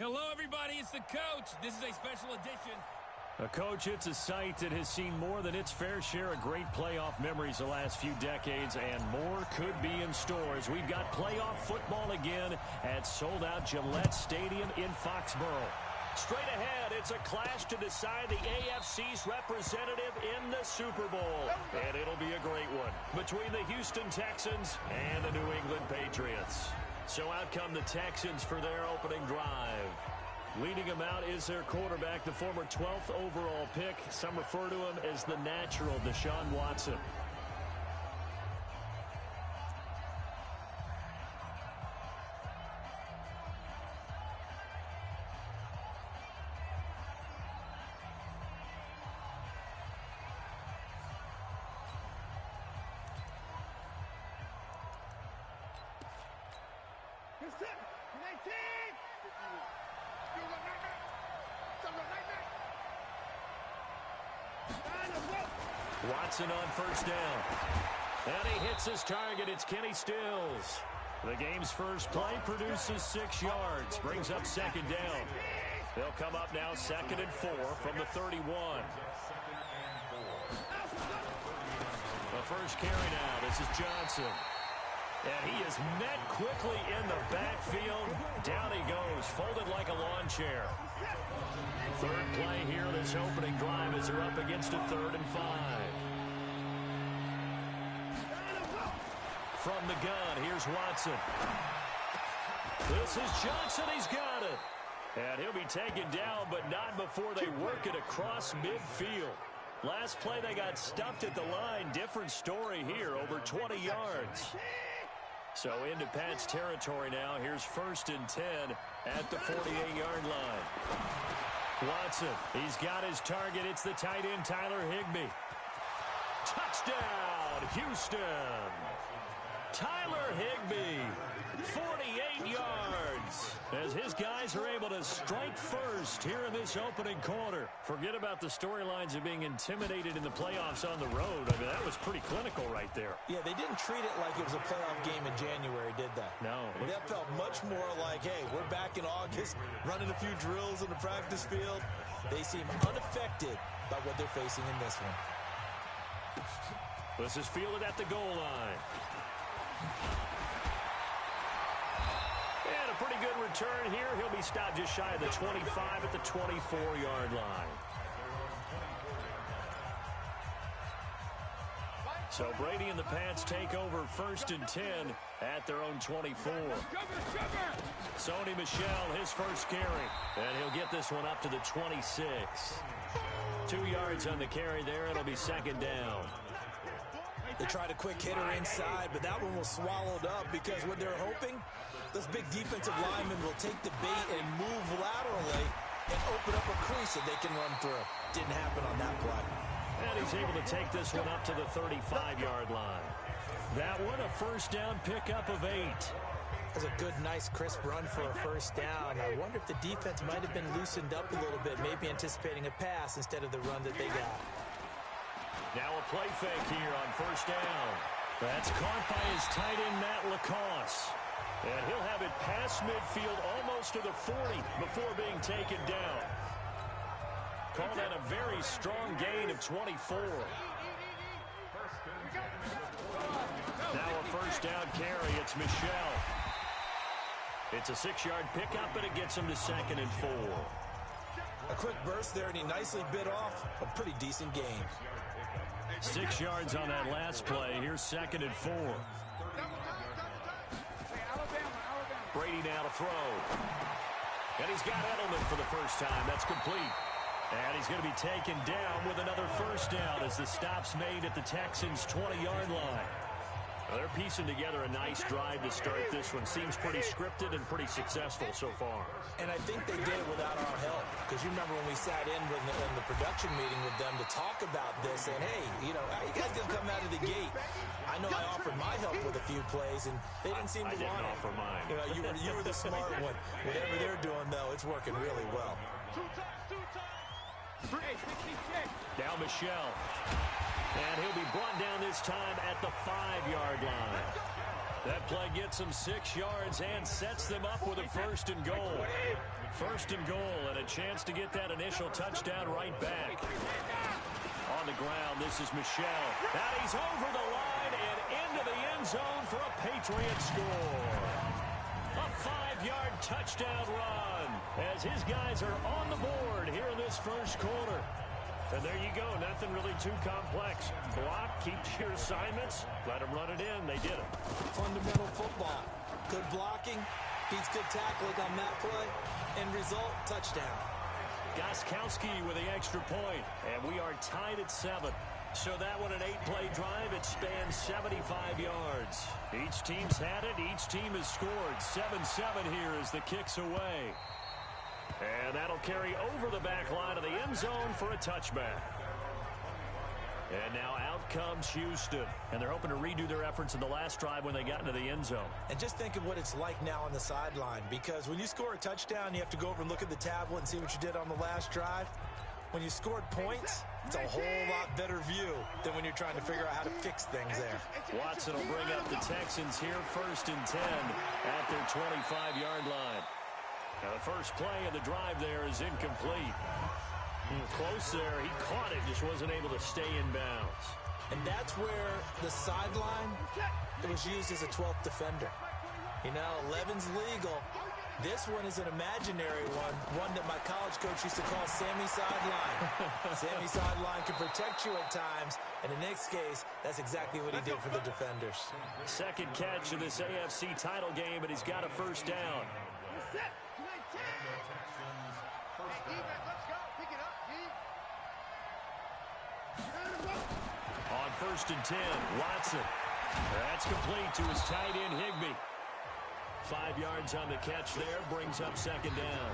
Hello, everybody. It's the coach. This is a special edition. Coach, it's a site that has seen more than its fair share of great playoff memories the last few decades, and more could be in store as we've got playoff football again at sold-out Gillette Stadium in Foxborough. Straight ahead, it's a clash to decide the AFC's representative in the Super Bowl. And it'll be a great one between the Houston Texans and the New England Patriots. So out come the Texans for their opening drive. Leading them out is their quarterback, the former 12th overall pick. Some refer to him as the natural, Deshaun Watson. Watson on first down. And he hits his target. It's Kenny Stills. The game's first play produces 6 yards. Brings up second down. They'll come up now 2nd and 4 from the 31. The first carry now. This is Johnson. And he is met quickly in the backfield. Down he goes, folded like a lawn chair. Third play here, this opening drive as they're up against a 3rd and 5. From the gun, here's Watson. This is Johnson, he's got it. And he'll be taken down, but not before they work it across midfield. Last play, they got stuffed at the line. Different story here, over 20 yards. So into Pat's territory now. Here's 1st and 10 at the 48-yard line. Watson, he's got his target. It's the tight end, Tyler Higbee. Touchdown, Houston. Tyler Higbee, 48 yards, as his guys are able to strike first here in this opening quarter. Forget about the storylines of being intimidated in the playoffs on the road. I mean, that was pretty clinical right there. Yeah, they didn't treat it like it was a playoff game in January, did they? No. That felt much more like, hey, we're back in August, running a few drills in the practice field. They seem unaffected by what they're facing in this one. This is fielded at the goal line. And a pretty good return here. He'll be stopped just shy of the 25 at the 24-yard line. So Brady and the Pats take over 1st and 10 at their own 24. Sony Michel, his first carry. And he'll get this one up to the 26. 2 yards on the carry there. It'll be 2nd down. They tried a quick hitter inside, but that one was swallowed up because what they're hoping, those big defensive linemen will take the bait and move laterally and open up a crease that they can run through. Didn't happen on that play. And he's able to take this one up to the 35-yard line. That one, a first down pickup of 8. That's a good, nice, crisp run for a first down. I wonder if the defense might have been loosened up a little bit, maybe anticipating a pass instead of the run that they got. Now a play fake here on first down. That's caught by his tight end, Matt LaCosse. And he'll have it past midfield almost to the 40 before being taken down. Call that a very strong gain of 24. Now a first down carry. It's Michel. It's a 6-yard pickup, and it gets him to 2nd and 4. A quick burst there, and he nicely bit off a pretty decent gain. 6 yards on that last play. Here's 2nd and 4. Brady now to throw. And he's got Edelman for the first time. That's complete. And he's going to be taken down with another first down as the stop's made at the Texans' 20-yard line. Well, they're piecing together a nice drive to start this one. Seems pretty scripted and pretty successful so far. And I think they did it without our help. Because you remember when we sat in the production meeting with them to talk about this, and hey, you know, how you guys going to come out of the gate? I know I offered my help with a few plays, and they didn't seem to want it. I didn't offer mine. You know, you were the smart one. Whatever they're doing, though, it's working really well. Now Michel. And he'll be brought down this time at the 5-yard line. That play gets them 6 yards and sets them up with a 1st and goal. 1st and goal and a chance to get that initial touchdown right back. On the ground, this is Michel. Now he's over the line and into the end zone for a Patriot score. A 5-yard touchdown run as his guys are on the board here in this first quarter. And there you go. Nothing really too complex. Block, keep your assignments, let them run it in. They did it. Fundamental football. Good blocking, beats good tackling on that play. End result, touchdown. Gostkowski with the extra point. And we are tied at 7. So that one, an 8-play drive. It spans 75 yards. Each team's had it. Each team has scored. 7-7 here as the kick's away. And that'll carry over the back line of the end zone for a touchback. And now out comes Houston. And they're hoping to redo their efforts in the last drive when they got into the end zone. And just think of what it's like now on the sideline. Because when you score a touchdown, you have to go over and look at the tablet and see what you did on the last drive. When you scored points, it's a whole lot better view than when you're trying to figure out how to fix things there. Watson will bring up the Texans here 1st and 10 at their 25-yard line. Now the first play of the drive there is incomplete. Close there. He caught it, just wasn't able to stay in bounds. And that's where the sideline, it was used as a 12th defender. You know, 11's legal. This one is an imaginary one that my college coach used to call Sammy Sideline. Sammy Sideline can protect you at times, and in this case, that's exactly what he did for the defenders. Second catch of this AFC title game, and he's got a first down. On 1st and 10, Watson. That's complete to his tight end, Higbee. 5 yards on the catch there, brings up 2nd down.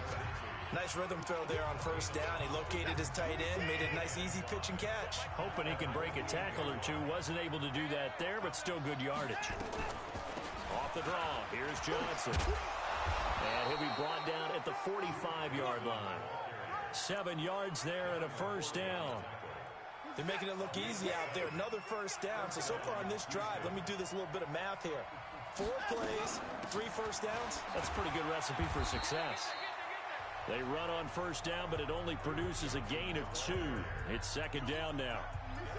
Nice rhythm throw there on 1st down. He located his tight end, made it a nice easy pitch and catch. Hoping he can break a tackle or two. Wasn't able to do that there, but still good yardage. Off the draw, here's Johnson. And he'll be brought down at the 45-yard line. 7 yards there and a 1st down. They're making it look easy out there. Another 1st down. So far on this drive, let me do this little bit of math here. 4 plays, 3 1st downs. That's a pretty good recipe for success. They run on 1st down, but it only produces a gain of 2. It's 2nd down now.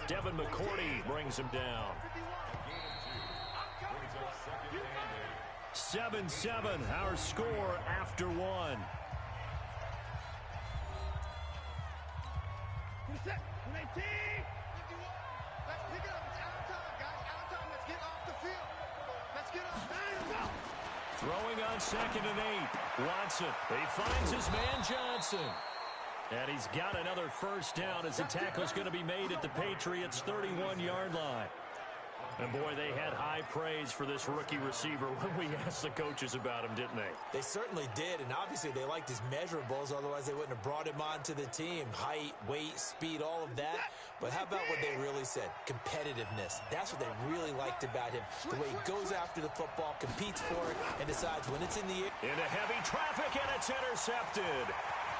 Devin McCourty brings him down. 7-7, our score after 1. Throwing on 2nd and 8. Watson. He finds his man Johnson. And he's got another 1st down as the tackle's going to be made at the Patriots' 31-yard line. And boy, they had high praise for this rookie receiver when we asked the coaches about him, didn't they? They certainly did, and obviously they liked his measurables, otherwise they wouldn't have brought him onto the team. Height, weight, speed, all of that. But how about what they really said? Competitiveness. That's what they really liked about him. The way he goes after the football, competes for it, and decides when it's in the air. Into heavy traffic, and it's intercepted.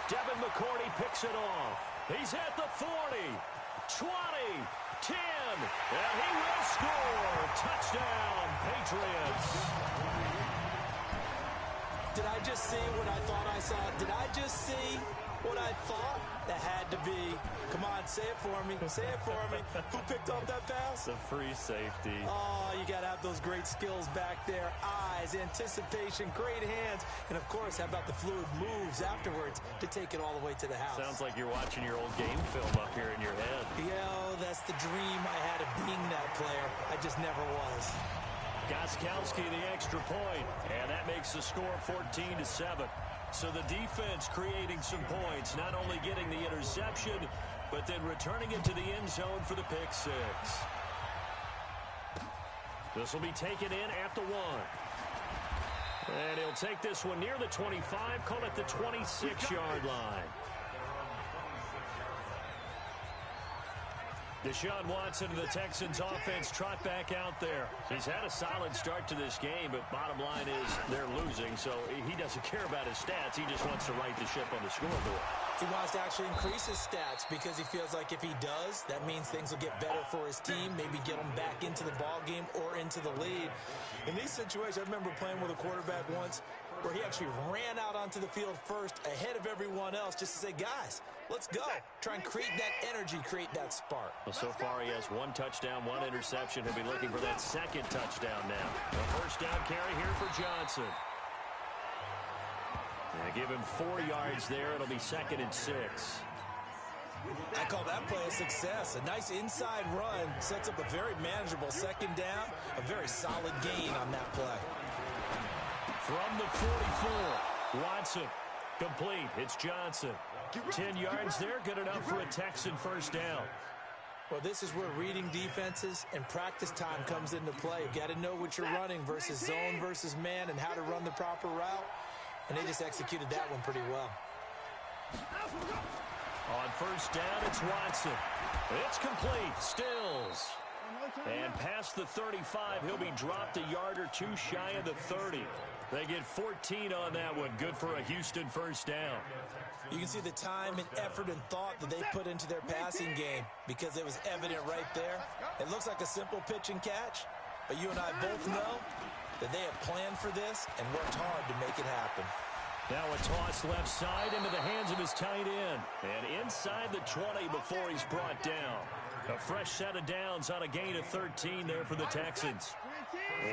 Devin McCourty picks it off. He's at the 40, 20, 10, and he will score. Touchdown, Patriots. Did I just see what I thought I saw? Did I just see what I thought? That had to be. Come on, say it for me. Say it for me. Who picked up that pass? The free safety. Oh, you got to have those great skills back there. Eyes, anticipation, great hands. And, of course, how about the fluid moves afterwards to take it all the way to the house? Sounds like you're watching your old game film up here in your head. Yeah, that's the dream I had of being that player. I just never was. Gostkowski the extra point, and that makes the score 14-7. So the defense creating some points, not only getting the interception, but then returning it to the end zone for the pick 6. This will be taken in at the 1. And he'll take this one near the 25, call it the 26-yard line. Deshaun Watson and the Texans offense trot back out there. He's had a solid start to this game, but bottom line is they're losing, so he doesn't care about his stats. He just wants to right the ship on the scoreboard. He wants to actually increase his stats because he feels like if he does, that means things will get better for his team, maybe get him back into the ball game or into the lead. In these situations, I remember playing with a quarterback once where he actually ran out onto the field first ahead of everyone else just to say, guys, let's go. Try and create that energy, create that spark. Well, so far he has 1 touchdown, 1 interception. He'll be looking for that second touchdown now. A first down carry here for Johnson. They give him 4 yards there. It'll be 2nd and 6. I call that play a success. A nice inside run sets up a very manageable second down, a very solid gain on that play. From the 44, Watson, complete. It's Johnson. 10 yards there, good enough for a Texan first down. Well, this is where reading defenses and practice time comes into play. You got to know what you're running versus zone versus man and how to run the proper route. And they just executed that one pretty well. On first down, it's Watson. It's complete. Stills. And past the 35, he'll be dropped a yard or 2 shy of the 30. They get 14 on that one. Good for a Houston first down. You can see the time and effort and thought that they put into their passing game because it was evident right there. It looks like a simple pitch and catch, but you and I both know that they have planned for this and worked hard to make it happen. Now a toss left side into the hands of his tight end. And inside the 20 before he's brought down. A fresh set of downs on a gain of 13 there for the Texans.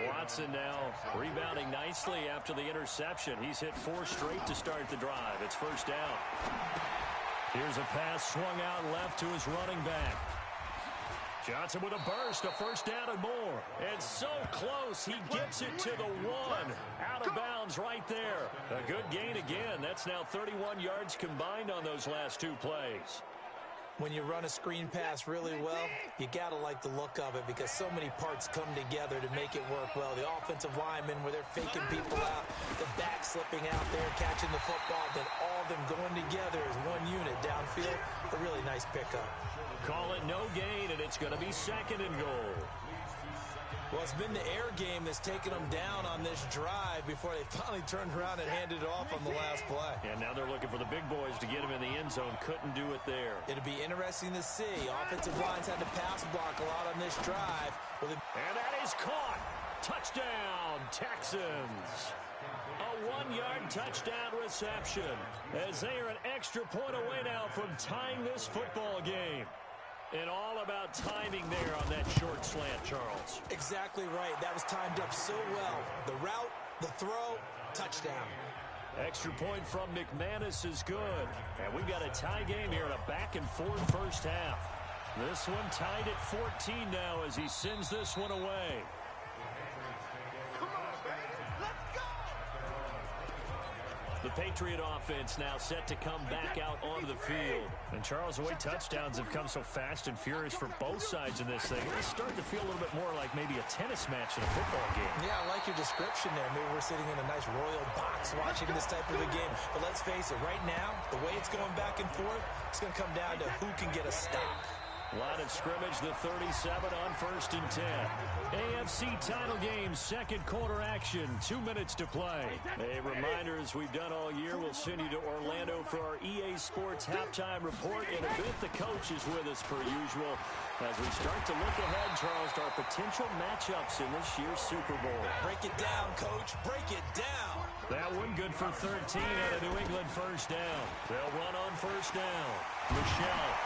Watson now rebounding nicely after the interception. He's hit 4 straight to start the drive. It's first down. Here's a pass swung out left to his running back. Johnson with a burst, a first down and more. And so close, he gets it to the 1. Out of bounds right there. A good gain again. That's now 31 yards combined on those last 2 plays. When you run a screen pass really well, you got to like the look of it because so many parts come together to make it work well. The offensive linemen, where they're faking people out, the back slipping out there, catching the football, then all of them going together as one unit downfield. A really nice pickup. Call it no gain, and it's going to be 2nd and goal. Well, it's been the air game that's taken them down on this drive before they finally turned around and handed it off on the last play. And now they're looking for the big boys to get him in the end zone. Couldn't do it there. It'll be interesting to see. Offensive lines had to pass block a lot on this drive. And that is caught. Touchdown, Texans. A 1-yard touchdown reception as they are an extra point away now from tying this football game. And all about timing there on that short slant, Charles. Exactly right. That was timed up so well. The route, the throw, touchdown. Extra point from McManus is good. And we've got a tie game here in a back-and-forth first half. This one tied at 14 now as he sends this one away. The Patriot offense now set to come back out onto the field. And Charles, the way touchdowns have come so fast and furious for both sides in this thing, it's starting to feel a little bit more like maybe a tennis match in a football game. Yeah, I like your description there. Maybe we're sitting in a nice royal box watching this type of a game. But let's face it, right now, the way it's going back and forth, it's going to come down to who can get a stop. Line of scrimmage, the 37 on 1st and 10. AFC title game, 2nd quarter action, 2 minutes to play. A reminder, as we've done all year, we'll send you to Orlando for our EA Sports halftime report. In a bit, the coach is with us per usual as we start to look ahead, Charles, to our potential matchups in this year's Super Bowl. Break it down, Coach. Break it down. That one good for 13 at a New England first down. They'll run on first down. Michelle.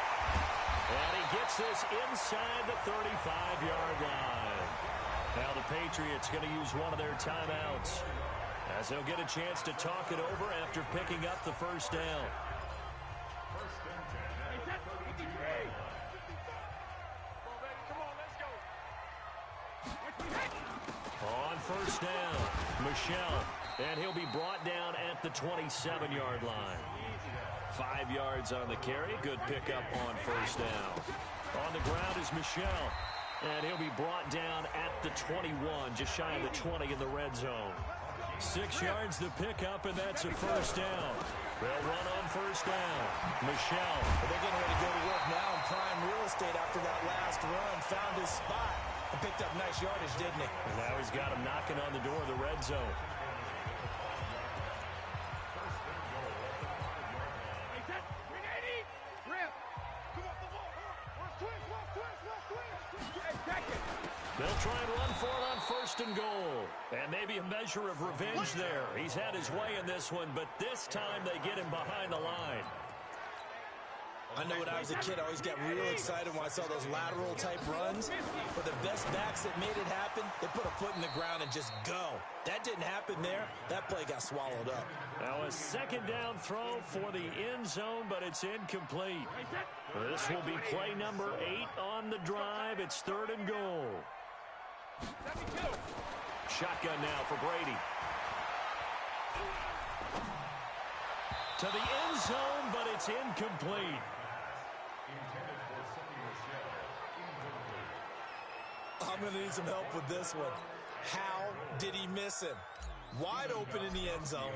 And he gets this inside the 35-yard line. Now the Patriots going to use one of their timeouts as they'll get a chance to talk it over after picking up the first down. On first down, Michelle. And he'll be brought down at the 27-yard line. 5 yards on the carry. Good pickup on first down. On the ground is Michelle. And he'll be brought down at the 21, just shy of the 20 in the red zone. 6 yards the pickup, and that's a first down. They'll run on first down. Michelle. They're getting ready to go to work now in prime real estate after that last run. Found his spot and picked up nice yardage, didn't he? And now he's got him knocking on the door of the red zone. They'll try and run for it on 1st and goal. And maybe a measure of revenge there. He's had his way in this one, but this time they get him behind the line. I know when I was a kid, I always got real excited when I saw those lateral-type runs. But the best backs that made it happen, they put a foot in the ground and just go. That didn't happen there. That play got swallowed up. Now a 2nd down throw for the end zone, but it's incomplete. This will be play number 8 on the drive. It's 3rd and goal. Shotgun now for Brady. To the end zone, but it's incomplete. I'm going to need some help with this one. How did he miss him? Wide open in the end zone.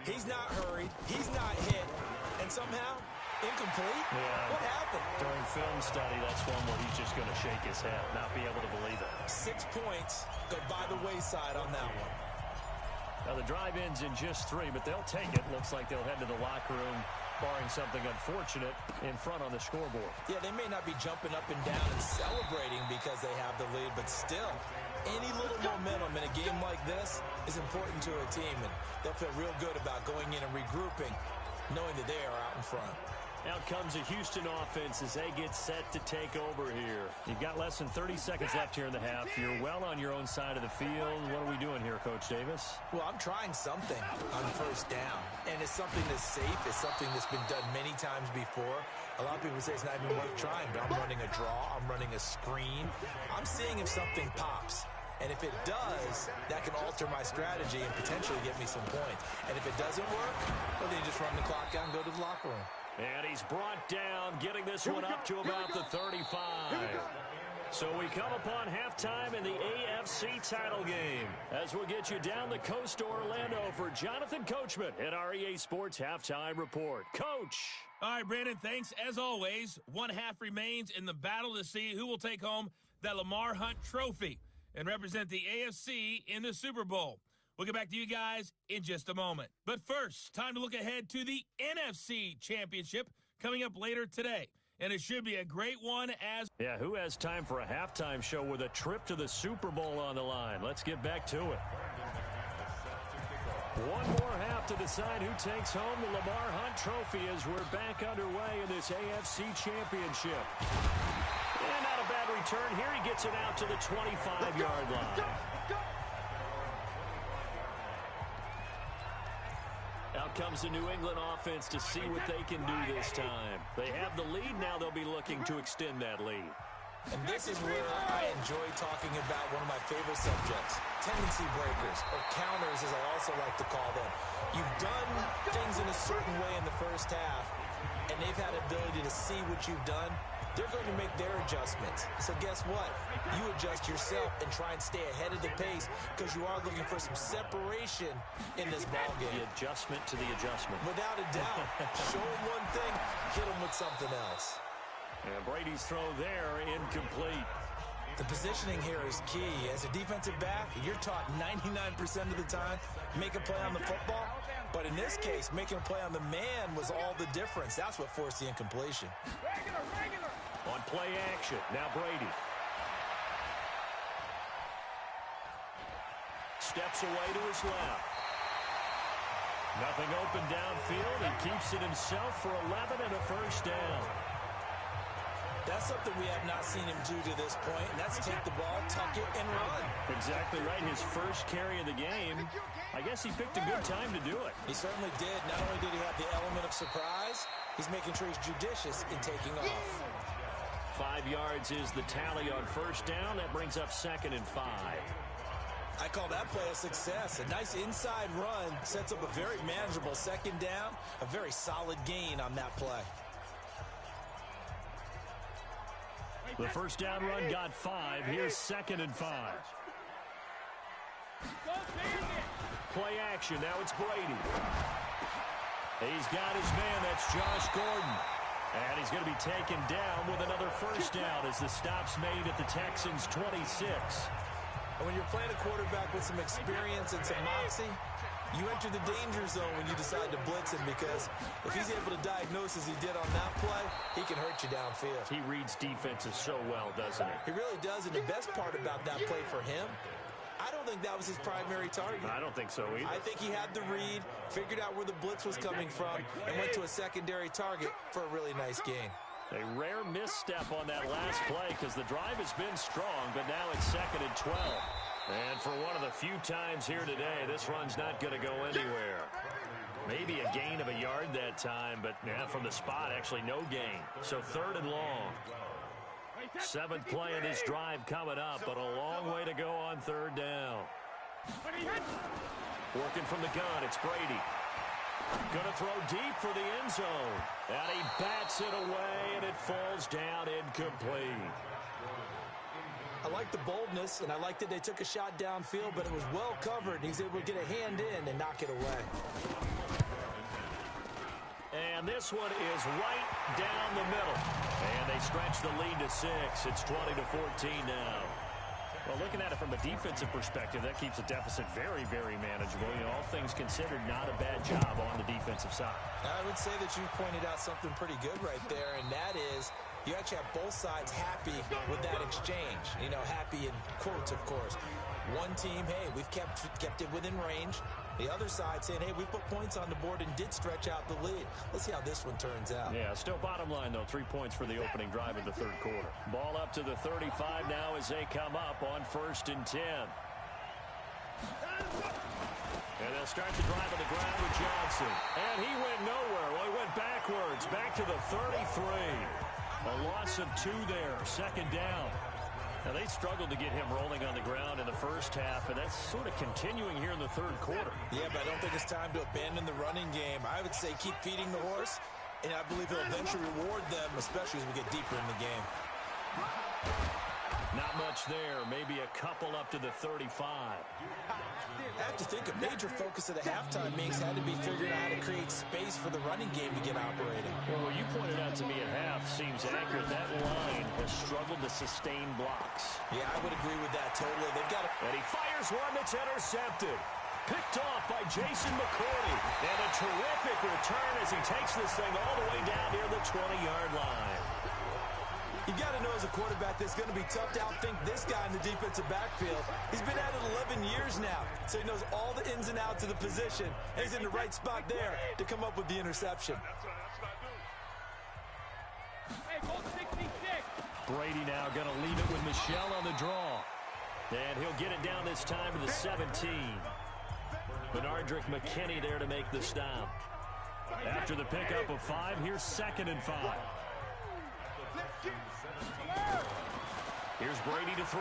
He's not hurried. He's not hit. And somehow, incomplete? Yeah. What happened? During film study, that's one where he's just going to shake his head, not be able to believe it. 6 points go by the wayside on that one. Now the drive ends in just 3, but they'll take it. Looks like they'll head to the locker room, barring something unfortunate, in front on the scoreboard. Yeah, they may not be jumping up and down and celebrating because they have the lead, but still, any little momentum in a game like this is important to a team, and they'll feel real good about going in and regrouping, knowing that they are out in front. Out comes a Houston offense as they get set to take over here. You've got less than 30 seconds left here in the half. You're well on your own side of the field. What are we doing here, Coach Davis? Well, I'm trying something on 1st down, and it's something that's safe. It's something that's been done many times before. A lot of people say it's not even worth trying, but I'm running a draw. I'm running a screen. I'm seeing if something pops. And if it does, that can alter my strategy and potentially get me some points. And if it doesn't work, well, then you just run the clock out and go to the locker room. And he's brought down, getting this one up to about the 35. So we come upon halftime in the AFC title game as we'll get you down the coast to Orlando for Jonathan Coachman at our EA Sports Halftime Report. Coach. All right, Brandon, thanks. As always, one half remains in the battle to see who will take home that Lamar Hunt trophy and represent the AFC in the Super Bowl. We'll get back to you guys in just a moment. But first, time to look ahead to the NFC Championship coming up later today. And it should be a great one as... Yeah, who has time for a halftime show with a trip to the Super Bowl on the line? Let's get back to it. One more half to decide who takes home the Lamar Hunt trophy as we're back underway in this AFC Championship. And not a bad return here. He gets it out to the 25-yard line. Out comes the New England offense to see what they can do this time. They have the lead. Now they'll be looking to extend that lead. And this is where I enjoy talking about one of my favorite subjects, tendency breakers, or counters as I also like to call them. You've done things in a certain way in the first half, and they've had ability to see what you've done. They're going to make their adjustments. So guess what? You adjust yourself and try and stay ahead of the pace because you are looking for some separation in this ballgame. The adjustment to the adjustment. Without a doubt. Show them one thing, hit them with something else. And Brady's throw there, incomplete. The positioning here is key. As a defensive back, you're taught 99% of the time, make a play on the football. But in this case, making a play on the man was all the difference. That's what forced the incompletion. Regular. On play action, now Brady. Steps away to his left. Nothing open downfield. He keeps it himself for 11 and a 1st down. That's something we have not seen him do to this point, and that's take the ball, tuck it, and run. Exactly right. His first carry of the game. I guess he picked a good time to do it. He certainly did. Not only did he have the element of surprise, he's making sure he's judicious in taking off. 5 yards is the tally on 1st down. That brings up 2nd and 5. I call that play a success. A nice inside run sets up a very manageable 2nd down. A very solid gain on that play. The 1st down run got 5. Here's 2nd and 5. Play action. Now it's Brady. He's got his man. That's Josh Gordon. And he's going to be taken down with another 1st down as the stop's made at the Texans' 26. And when you're playing a quarterback with some experience and some moxie, you enter the danger zone when you decide to blitz him, because if he's able to diagnose as he did on that play, he can hurt you downfield. He reads defenses so well, doesn't he? He really does, and the best part about that play for him, I don't think that was his primary target. I don't think so either. I think he had the read, figured out where the blitz was coming from, and went to a secondary target for a really nice gain. A rare misstep on that last play because the drive has been strong, but now it's 2nd and 12. And for one of the few times here today, this run's not going to go anywhere. Maybe a gain of a yard that time, but from the spot, actually no gain. So 3rd and long. 7th play of this drive coming up, but a long way to go on 3rd down. Working from the gun, it's Brady. Going to throw deep for the end zone. And he bats it away, and it falls down incomplete. I like the boldness, and I like that they took a shot downfield, but it was well covered. He's able to get a hand in and knock it away. And this one is right down the middle. And they stretch the lead to 6. It's 20-14 now. Well, looking at it from a defensive perspective, that keeps the deficit very, very manageable. All things considered, not a bad job on the defensive side. I would say that you've pointed out something pretty good right there, and that is you actually have both sides happy with that exchange. Happy in quotes, of course. One team, hey, we've kept it within range. The other side saying, hey, we put points on the board and did stretch out the lead. Let's see how this one turns out. Yeah, still bottom line, though. 3 points for the opening drive of the 3rd quarter. Ball up to the 35 now as they come up on 1st and 10. And they'll start the drive on the ground with Johnson. And he went nowhere. Well, he went backwards, back to the 33. A loss of 2 there, 2nd down. Now, they struggled to get him rolling on the ground in the first half, and that's sort of continuing here in the 3rd quarter. Yeah, but I don't think it's time to abandon the running game. I would say keep feeding the horse, and I believe he'll eventually reward them, especially as we get deeper in the game. Not much there. Maybe a couple up to the 35. I have to think a major focus of the halftime meetings had to be figuring out how to create space for the running game to get operating. Well, what you pointed out to me at half seems accurate. That line has struggled to sustain blocks. Yeah, I would agree with that totally. They've got And he fires one that's intercepted. Picked off by Jason McCourty. And a terrific return as he takes this thing all the way down near the 20-yard line. You got to know as a quarterback that's going to be tough to outthink this guy in the defensive backfield. He's been at it 11 years now, so he knows all the ins and outs of the position. And he's in the right spot there to come up with the interception. Brady now going to leave it with Michelle on the draw. And he'll get it down this time to the 17. Benardrick McKinney there to make the stop. After the pickup of 5, here's 2nd and 5. Here's Brady to throw.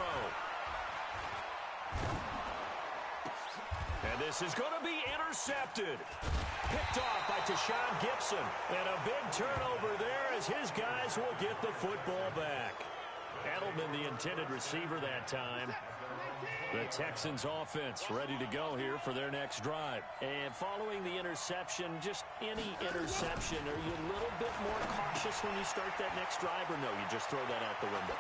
And this is going to be intercepted. Picked off by Tashawn Gibson. And a big turnover there as his guys will get the football back. Edelman, the intended receiver that time. The Texans offense ready to go here for their next drive. And following the interception, just any interception, are you a little bit more cautious when you start that next drive, or no, you just throw that out the window?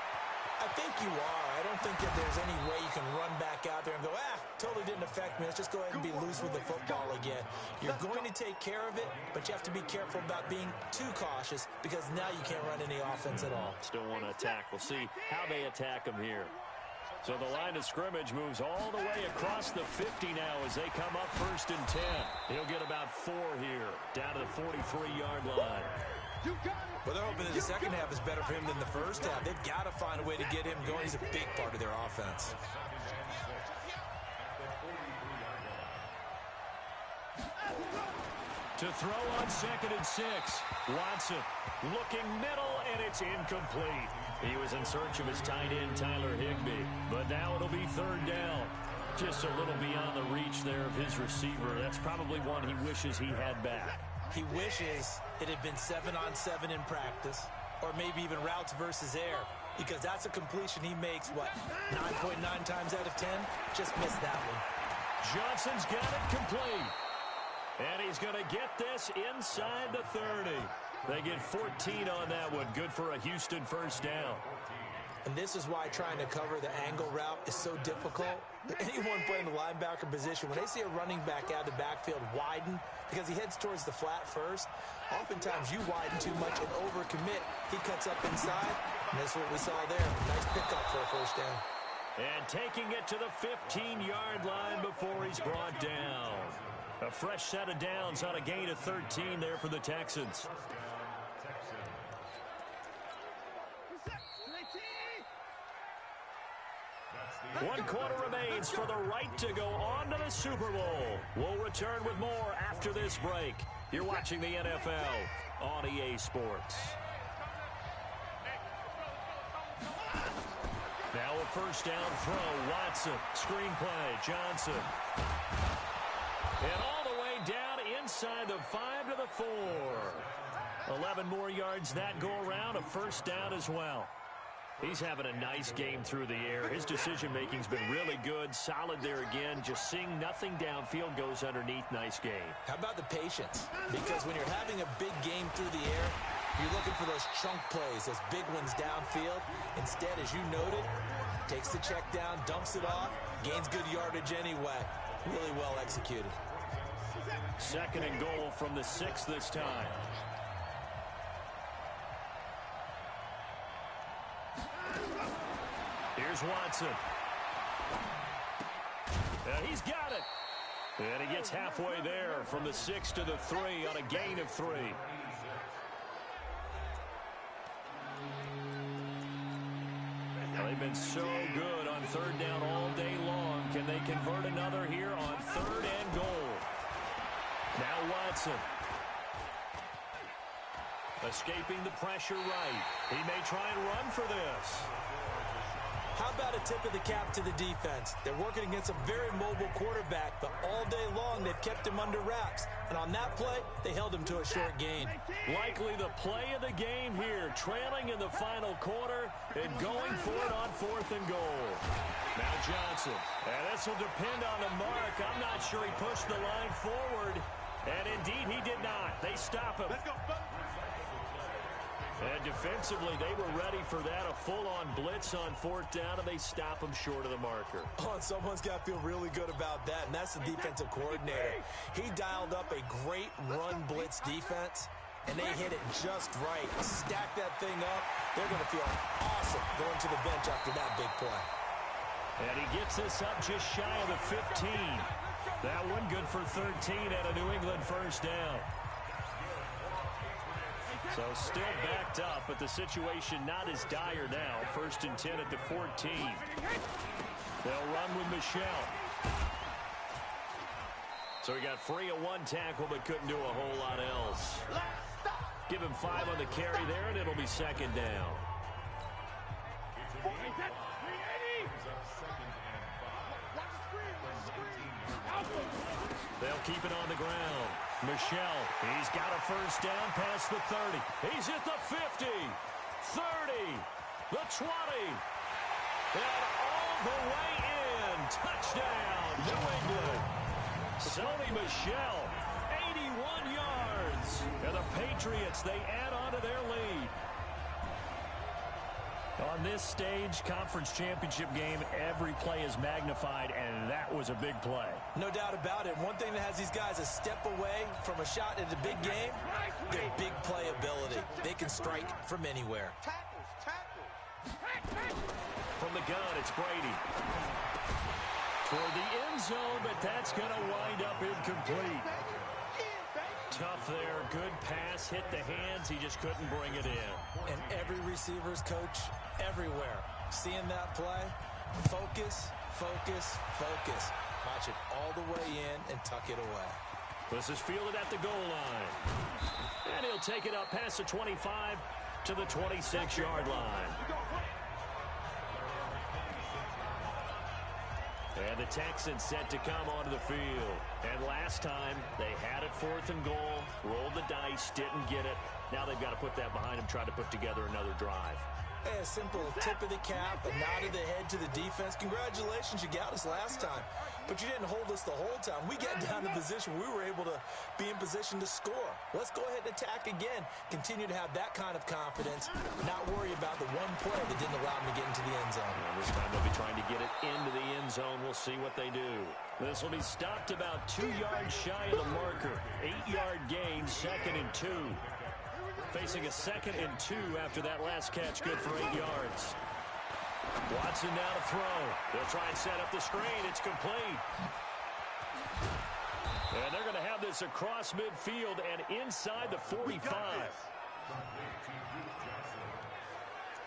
I think you are. I don't think that there's any way you can run back out there and go, totally didn't affect me. Let's just go ahead and be loose with the football again. You're going to take care of it, but you have to be careful about being too cautious because now you can't run any offense at all. Still want to attack. We'll see how they attack them here. So the line of scrimmage moves all the way across the 50 now as they come up 1st and 10. He'll get about 4 here, down to the 43-yard line. Well, they're hoping that the second half is better for him than the first half. They've got to find a way to get him going. He's a big part of their offense. To throw on 2nd and 6. Watson looking middle, and it's incomplete. He was in search of his tight end, Tyler Higbee. But now it'll be 3rd down. Just a little beyond the reach there of his receiver. That's probably one he wishes he had back. He wishes it had been 7-on-7 in practice, or maybe even routes versus air, because that's a completion he makes, 9.9 times out of 10? Just missed that one. Johnson's got it complete. And he's going to get this inside the 30. They get 14 on that one. Good for a Houston 1st down. And this is why trying to cover the angle route is so difficult. Anyone playing the linebacker position, when they see a running back out of the backfield widen because he heads towards the flat first, oftentimes you widen too much and overcommit. He cuts up inside, and that's what we saw there. Nice pickup for a first down. And taking it to the 15-yard line before he's brought down. A fresh set of downs on a gain of 13 there for the Texans. One quarter remains for the right to go on to the Super Bowl. We'll return with more after this break. You're watching the NFL on EA Sports. Now a first down throw. Watson. Screenplay. Johnson. And all the way down inside the 5 to the 4. 11 more yards that go around. A first down as well. He's having a nice game through the air. His decision-making's been really good. Solid there again. Just seeing nothing downfield goes underneath. Nice game. How about the patience? Because when you're having a big game through the air, you're looking for those chunk plays, those big ones downfield. Instead, as you noted, takes the check down, dumps it off, gains good yardage anyway. Really well executed. Second and goal from the 6 this time. Here's Watson. And he's got it. And he gets halfway there from the 6 to the 3 on a gain of 3. They've been so good on third down all day long. Can they convert another here on third and goal? Now Watson. Escaping the pressure right. He may try and run for this. How about a tip of the cap to the defense? They're working against a very mobile quarterback, but all day long they've kept him under wraps. And on that play, they held him to a short gain. Likely the play of the game here, trailing in the final quarter and going for it on 4th and goal. Now Johnson. And this will depend on the mark. I'm not sure he pushed the line forward. And indeed he did not. They stop him. Let's go. And defensively, they were ready for that, a full-on blitz on 4th down, and they stop him short of the marker. Oh, and someone's got to feel really good about that, and that's the defensive coordinator. He dialed up a great run blitz defense, and they hit it just right. Stack that thing up. They're going to feel awesome going to the bench after that big play. And he gets this up just shy of the 15. That one good for 13 at a New England first down. So still backed up, but the situation not as dire now. 1st and 10 at the 14. They'll run with Michelle. So he got free of 1 tackle, but couldn't do a whole lot else. Give him 5 on the carry there, and it'll be 2nd down. They'll keep it on the ground. Michelle, he's got a first down past the 30. He's hit the 50, 30, the 20, and all the way in. Touchdown, New England. Sony Michel, 81 yards. And the Patriots, they add on to their lead. On this stage, conference championship game, every play is magnified, and that was a big play. No doubt about it. One thing that has these guys a step away from a shot at a big game, their big play ability. They can strike from anywhere. From the gun, it's Brady. Toward the end zone, but that's going to wind up incomplete. Tough there. Good pass. Hit the hands. He just couldn't bring it in. And every receiver's coach everywhere. Seeing that play, focus, focus, focus. Watch it all the way in and tuck it away. This is fielded at the goal line. And he'll take it up past the 25 to the 26-yard line. And the Texans set to come onto the field. And last time, they had it 4th and goal, rolled the dice, didn't get it. Now they've got to put that behind them, try to put together another drive. Hey, a simple tip of the cap, a nod of the head to the defense. Congratulations, you got us last time. But you didn't hold us the whole time. We got down to position where we were able to be in position to score. Let's go ahead and attack again. Continue to have that kind of confidence. Not worry about the one play that didn't allow them to get into the end zone. Well, this time they'll be trying to get it into the end zone. We'll see what they do. This will be stopped about 2 yards shy of the marker. 8-yard gain, 2nd and 2. Facing a 2nd and 2 after that last catch, good for 8 yards. Watson now to throw. They'll try and set up the screen. It's complete. And they're going to have this across midfield and inside the 45.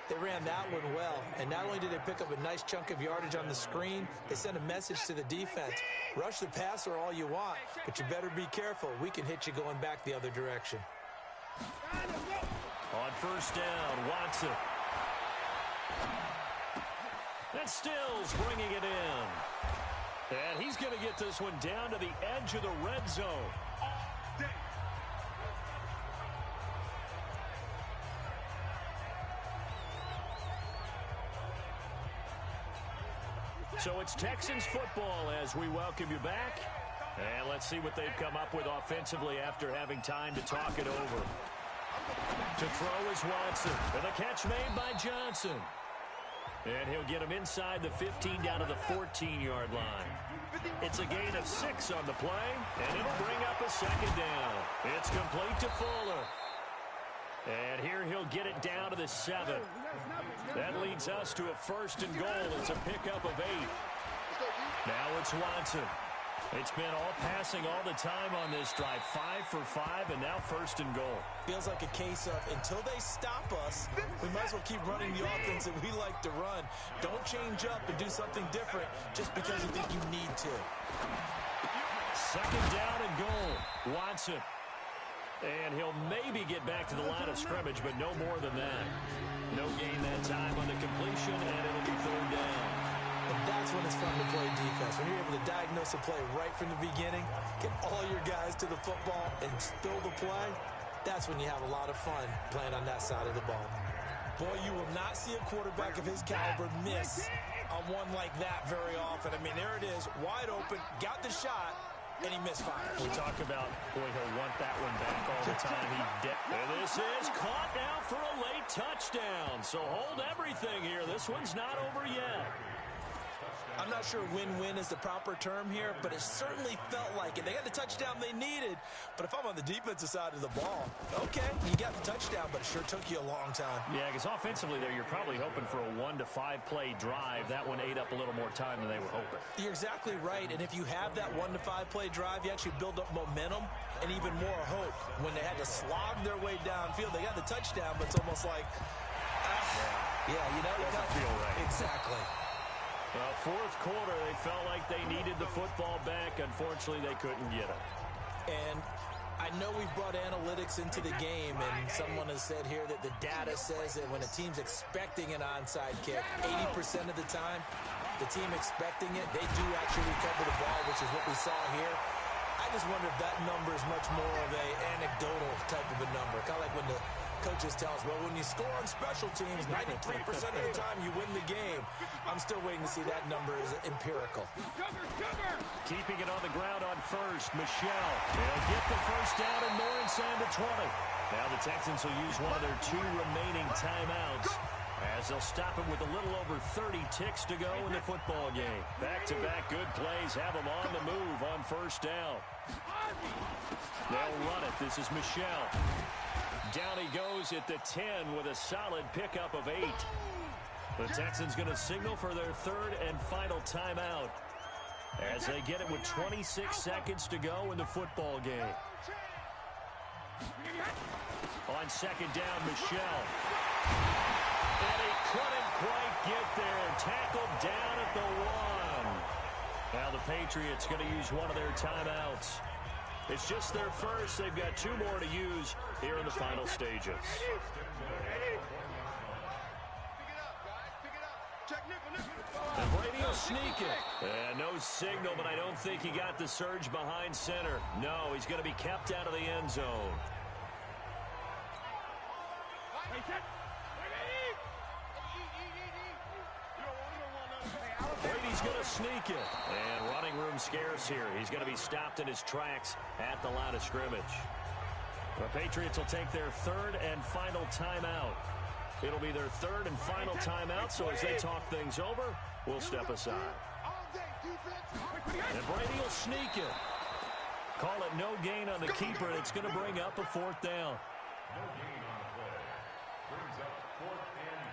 They ran that one well, and not only did they pick up a nice chunk of yardage on the screen, they sent a message to the defense. Rush the passer all you want, but you better be careful. We can hit you going back the other direction. On first down, Watson. And Stills bringing it in. And he's going to get this one down to the edge of the red zone. So it's Texans football as we welcome you back. And let's see what they've come up with offensively after having time to talk it over. To throw is Watson. And the catch made by Johnson. And he'll get him inside the 15 down to the 14-yard line. It's a gain of 6 on the play, and it'll bring up a 2nd down. It's complete to Fuller. And here he'll get it down to the 7. That leads us to a 1st and goal. It's a pickup of 8. Now it's Watson. It's been all passing all the time on this drive. 5 for 5, and now 1st and goal. Feels like a case of until they stop us, we might as well keep running the offense that we like to run. Don't change up and do something different just because you think you need to. 2nd down and goal. Watson. And he'll maybe get back to the line of scrimmage, but no more than that. No gain that time on the completion, and it'll be 3rd down. And that's when it's fun to play defense. When you're able to diagnose a play right from the beginning, get all your guys to the football and spill the play, that's when you have a lot of fun playing on that side of the ball. Boy, you will not see a quarterback of his caliber miss on one like that very often. I mean, there it is, wide open, got the shot, and he misfired. We talk about, boy, he'll want that one back all the time. And this is caught now for a late touchdown. So hold everything here. This one's not over yet. I'm not sure win-win is the proper term here, but it certainly felt like it. They got the touchdown they needed, but if I'm on the defensive side of the ball, okay, you got the touchdown, but it sure took you a long time. Yeah, because offensively there, you're probably hoping for a 1 to 5 play drive. That one ate up a little more time than they were hoping. You're exactly right, and if you have that 1 to 5 play drive, you actually build up momentum and even more hope. When they had to slog their way downfield, they got the touchdown, but it's almost like, you know, it doesn't feel right. Exactly. Well, 4th quarter, they felt like they needed the football back. Unfortunately, they couldn't get it. And I know we've brought analytics into the game, and someone has said here that the data says that when a team's expecting an onside kick, 80% of the time, the team expecting it, they do actually recover the ball, which is what we saw here. I just wonder if that number is much more of a anecdotal type of a number. Kind of like when the coaches tell us, well, when you score on special teams, 93% of the time you win the game. I'm still waiting to see that number is empirical. Keeping it on the ground on 1st, Michelle. They'll get the 1st down and more inside the 20. Now the Texans will use one of their 2 remaining timeouts as they'll stop him with a little over 30 ticks to go in the football game. Back-to-back good plays have them on the move on 1st down. They'll run it. This is Michelle. Down he goes at the 10 with a solid pickup of 8. The Texans going to signal for their 3rd and final timeout as they get it with 26 seconds to go in the football game. On 2nd down, Michelle. And he couldn't quite get there. Tackled down at the 1. Now the Patriots going to use one of their timeouts. It's just their first. They've got 2 more to use here in the final stages. And Brady will sneak it. No signal, but I don't think he got the surge behind center. No, he's going to be kept out of the end zone. Brady's going to sneak it. And running room scarce here. He's going to be stopped in his tracks at the line of scrimmage. The Patriots will take their third and final timeout. It'll be their third and final timeout, so as they talk things over, we'll step aside. And Brady will sneak it. Call it no gain on the keeper. It's going to bring up a fourth down. No gain on the play. Brings up 4th and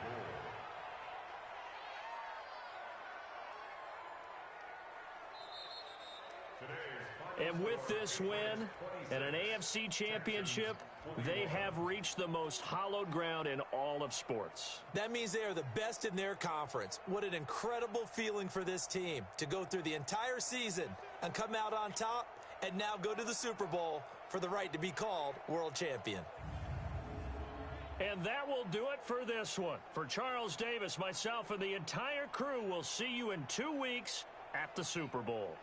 goal. And with this win and an AFC championship, they have reached the most hallowed ground in all of sports. That means they are the best in their conference. What an incredible feeling for this team to go through the entire season and come out on top and now go to the Super Bowl for the right to be called world champion. And that will do it for this one. For Charles Davis, myself, and the entire crew, we'll see you in 2 weeks at the Super Bowl.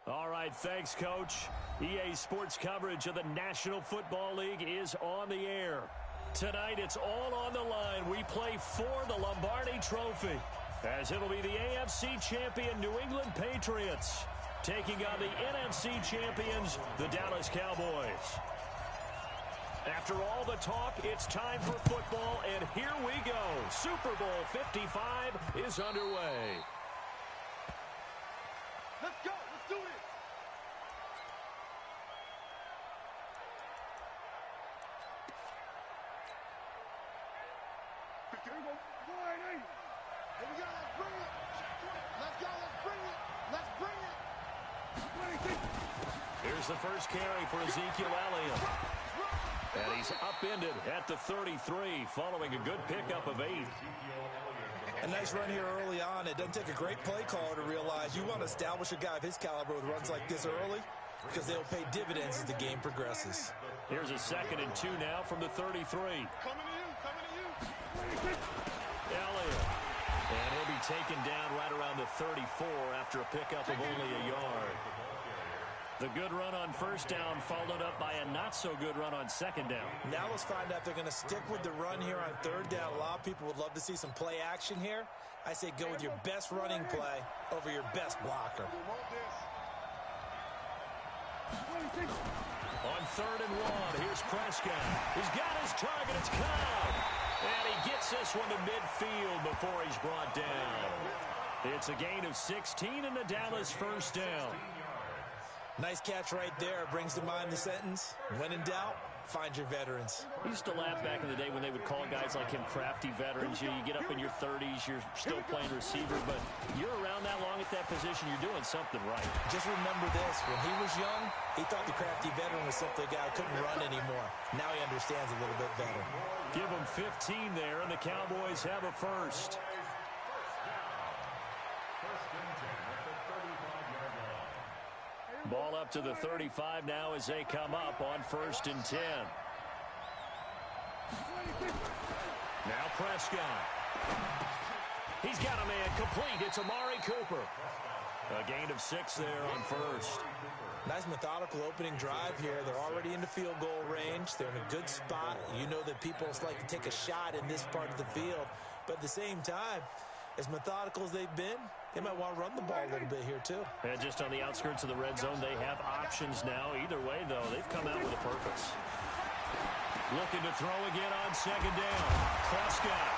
All right, thanks, Coach. EA Sports coverage of the National Football League is on the air. Tonight, it's all on the line. We play for the Lombardi Trophy, as it'll be the AFC champion New England Patriots taking on the NFC champions, the Dallas Cowboys. After all the talk, it's time for football, and here we go. Super Bowl 55 is underway. Let's go. Let's do it. Here we go. 180. Here we go. Let's bring it. Let's go. Let's bring it. Let's bring it. Here's the first carry for Ezekiel Elliott. And he's upended at the 33, following a good pickup of 8. A nice run here early on. It doesn't take a great play caller to realize you want to establish a guy of his caliber with runs like this early, because they'll pay dividends as the game progresses. Here's a 2nd and 2 now from the 33. Coming to you. Coming to you. Elliott. And he'll be taken down right around the 34 after a pickup of only a yard. The good run on first down followed up by a not-so-good run on second down. Now let's find out if they're going to stick with the run here on third down. A lot of people would love to see some play action here. I say go with your best running play over your best blocker. On 3rd and 1, here's Prescott. He's got his target. It's Cobb. And he gets this one to midfield before he's brought down. It's a gain of 16 and the Dallas first down. Nice catch right there. Brings to mind the sentence, when in doubt, find your veterans. I used to laugh back in the day when they would call guys like him crafty veterans. You get up in your 30s, you're still playing receiver, but you're around that long at that position, you're doing something right. Just remember this, when he was young, he thought the crafty veteran was simply a guy who couldn't run anymore. Now he understands a little bit better. Give him 15 there, and the Cowboys have a first. Ball up to the 35 now as they come up on 1st and 10. Now Prescott. He's got a man complete. It's Amari Cooper. A gain of 6 there on first. Nice methodical opening drive here. They're already in the field goal range. They're in a good spot. You know that people like to take a shot in this part of the field. But at the same time, as methodical as they've been, they might want to run the ball a little bit here, too. And just on the outskirts of the red zone, they have options now. Either way, though, they've come out with a purpose. Looking to throw again on 2nd down. Prescott.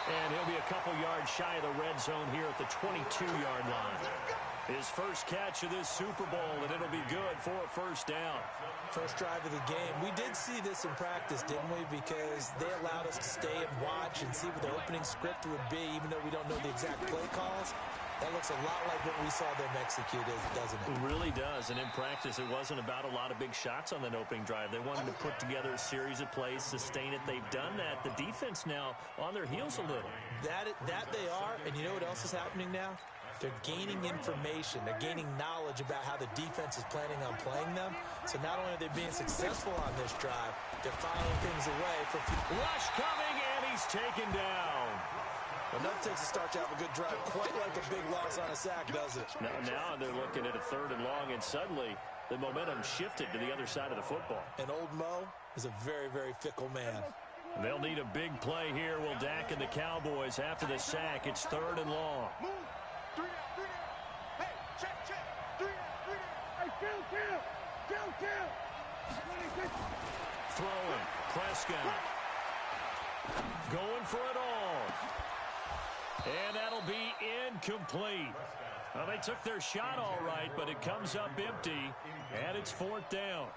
And he'll be a couple yards shy of the red zone here at the 22-yard line. His first catch of this Super Bowl, and it'll be good for a first down. First drive of the game. We did see this in practice, didn't we? Because they allowed us to stay and watch and see what the opening script would be, even though we don't know the exact play calls. That looks a lot like what we saw them execute, doesn't it? It really does. And in practice, it wasn't about a lot of big shots on that opening drive. They wanted to put together a series of plays, sustain it. They've done that. The defense now on their heels a little. That they are. And you know what else is happening now? They're gaining information. They're gaining knowledge about how the defense is planning on playing them. So not only are they being successful on this drive, they're filing things away for rush coming, and he's taken down. Well, nothing takes a start to have a good drive quite like a big loss on a sack, does it? Now they're looking at a 3rd and long, and suddenly the momentum shifted to the other side of the football. And old Mo is a very, very fickle man. They'll need a big play here. Will Dak and the Cowboys after the sack. It's 3rd and long. Move. 3 down, 3 down. Hey, check. 3 down. Hey, kill. Throwing. Prescott. Going for it all. And that'll be incomplete. Well, they took their shot all right, but it comes up empty, and it's 4th down.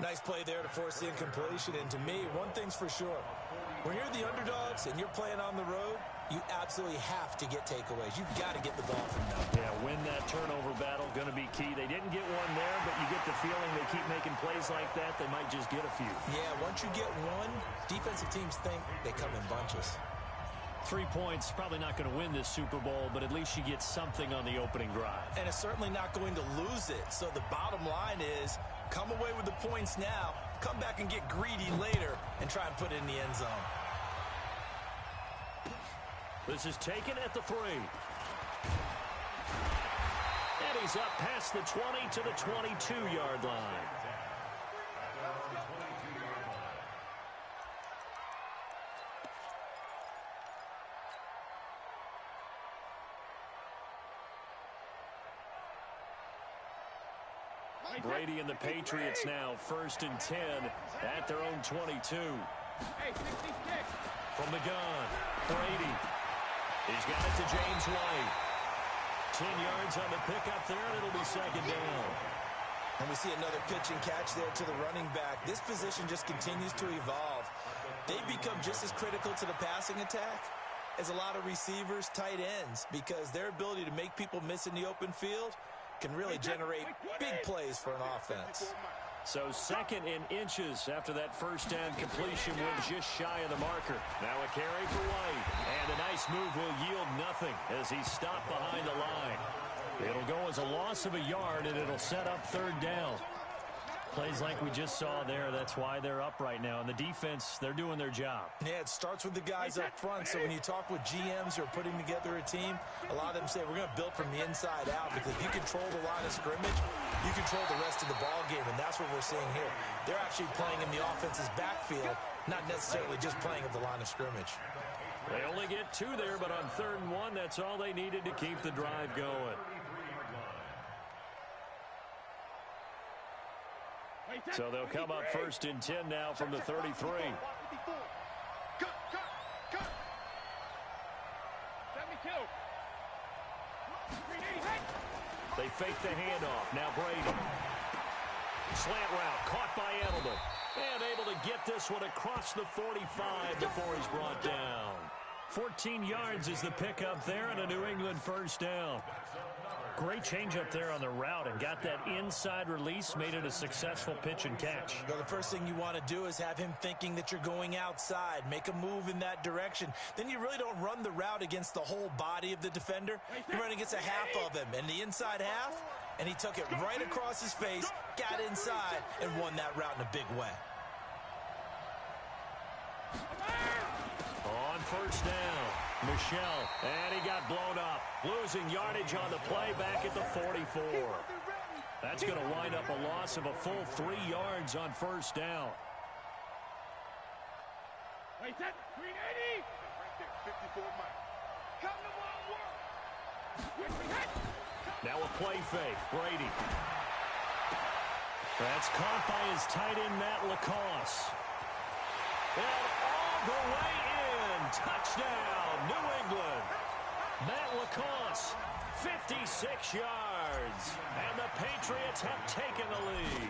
Nice play there to force the incompletion. And to me, one thing's for sure. When you're the underdogs and you're playing on the road, you absolutely have to get takeaways. You've got to get the ball from them. Yeah, win that turnover battle, going to be key. They didn't get one there, but you get the feeling they keep making plays like that, they might just get a few. Yeah, once you get one, defensive teams think they come in bunches. 3 points, probably not going to win this Super Bowl, but at least you get something on the opening drive. And it's certainly not going to lose it. So the bottom line is, come away with the points now, come back and get greedy later, and try and put it in the end zone. This is taken at the 3. And He's up past the 20 to the 22-yard line. Brady and the Patriots now 1st and 10 at their own 22. From the gun, Brady. He's got it to James White. 10 yards on the pickup there, and it'll be 2nd down. And we see another pitch and catch there to the running back. This position just continues to evolve. They become just as critical to the passing attack as a lot of receivers, tight ends, because their ability to make people miss in the open field can really generate big plays for an offense. So 2nd in inches after that 1st down completion went just shy of the marker. Now a carry for White. And a nice move will yield nothing as he's stopped behind the line. It'll go as a loss of a yard, and it'll set up 3rd down. Plays like we just saw there. That's why they're up right now. And the defense, they're doing their job. Yeah, it starts with the guys up front. So when you talk with GMs who are putting together a team, a lot of them say we're going to build from the inside out, because if you control the line of scrimmage, you control the rest of the ball game, and that's what we're seeing here. They're actually playing in the offense's backfield, not necessarily just playing at the line of scrimmage. They only get 2 there, but on 3rd and 1, that's all they needed to keep the drive going. So they'll come up 1st and 10 now from the 33. They fake the handoff. Now Brady. Slant route caught by Edelman. And able to get this one across the 45 before he's brought down. 14 yards is the pickup there, and a New England 1st down. Great change up there on the route and got that inside release, made it a successful pitch and catch. Well, the first thing you want to do is have him thinking that you're going outside. Make a move in that direction. Then you really don't run the route against the whole body of the defender. You run against a half of him, and the inside half, and he took it right across his face, got inside, and won that route in a big way. On 1st down, Michel, and he got blown up. Losing yardage on the play back at the 44. That's going to wind up a loss of a full 3 yards on 1st down. Now a play fake, Brady. That's caught by his tight end, Matt Lacoste. And all the way in. Touchdown, New England. Matt Lacoste, 56 yards. And the Patriots have taken the lead.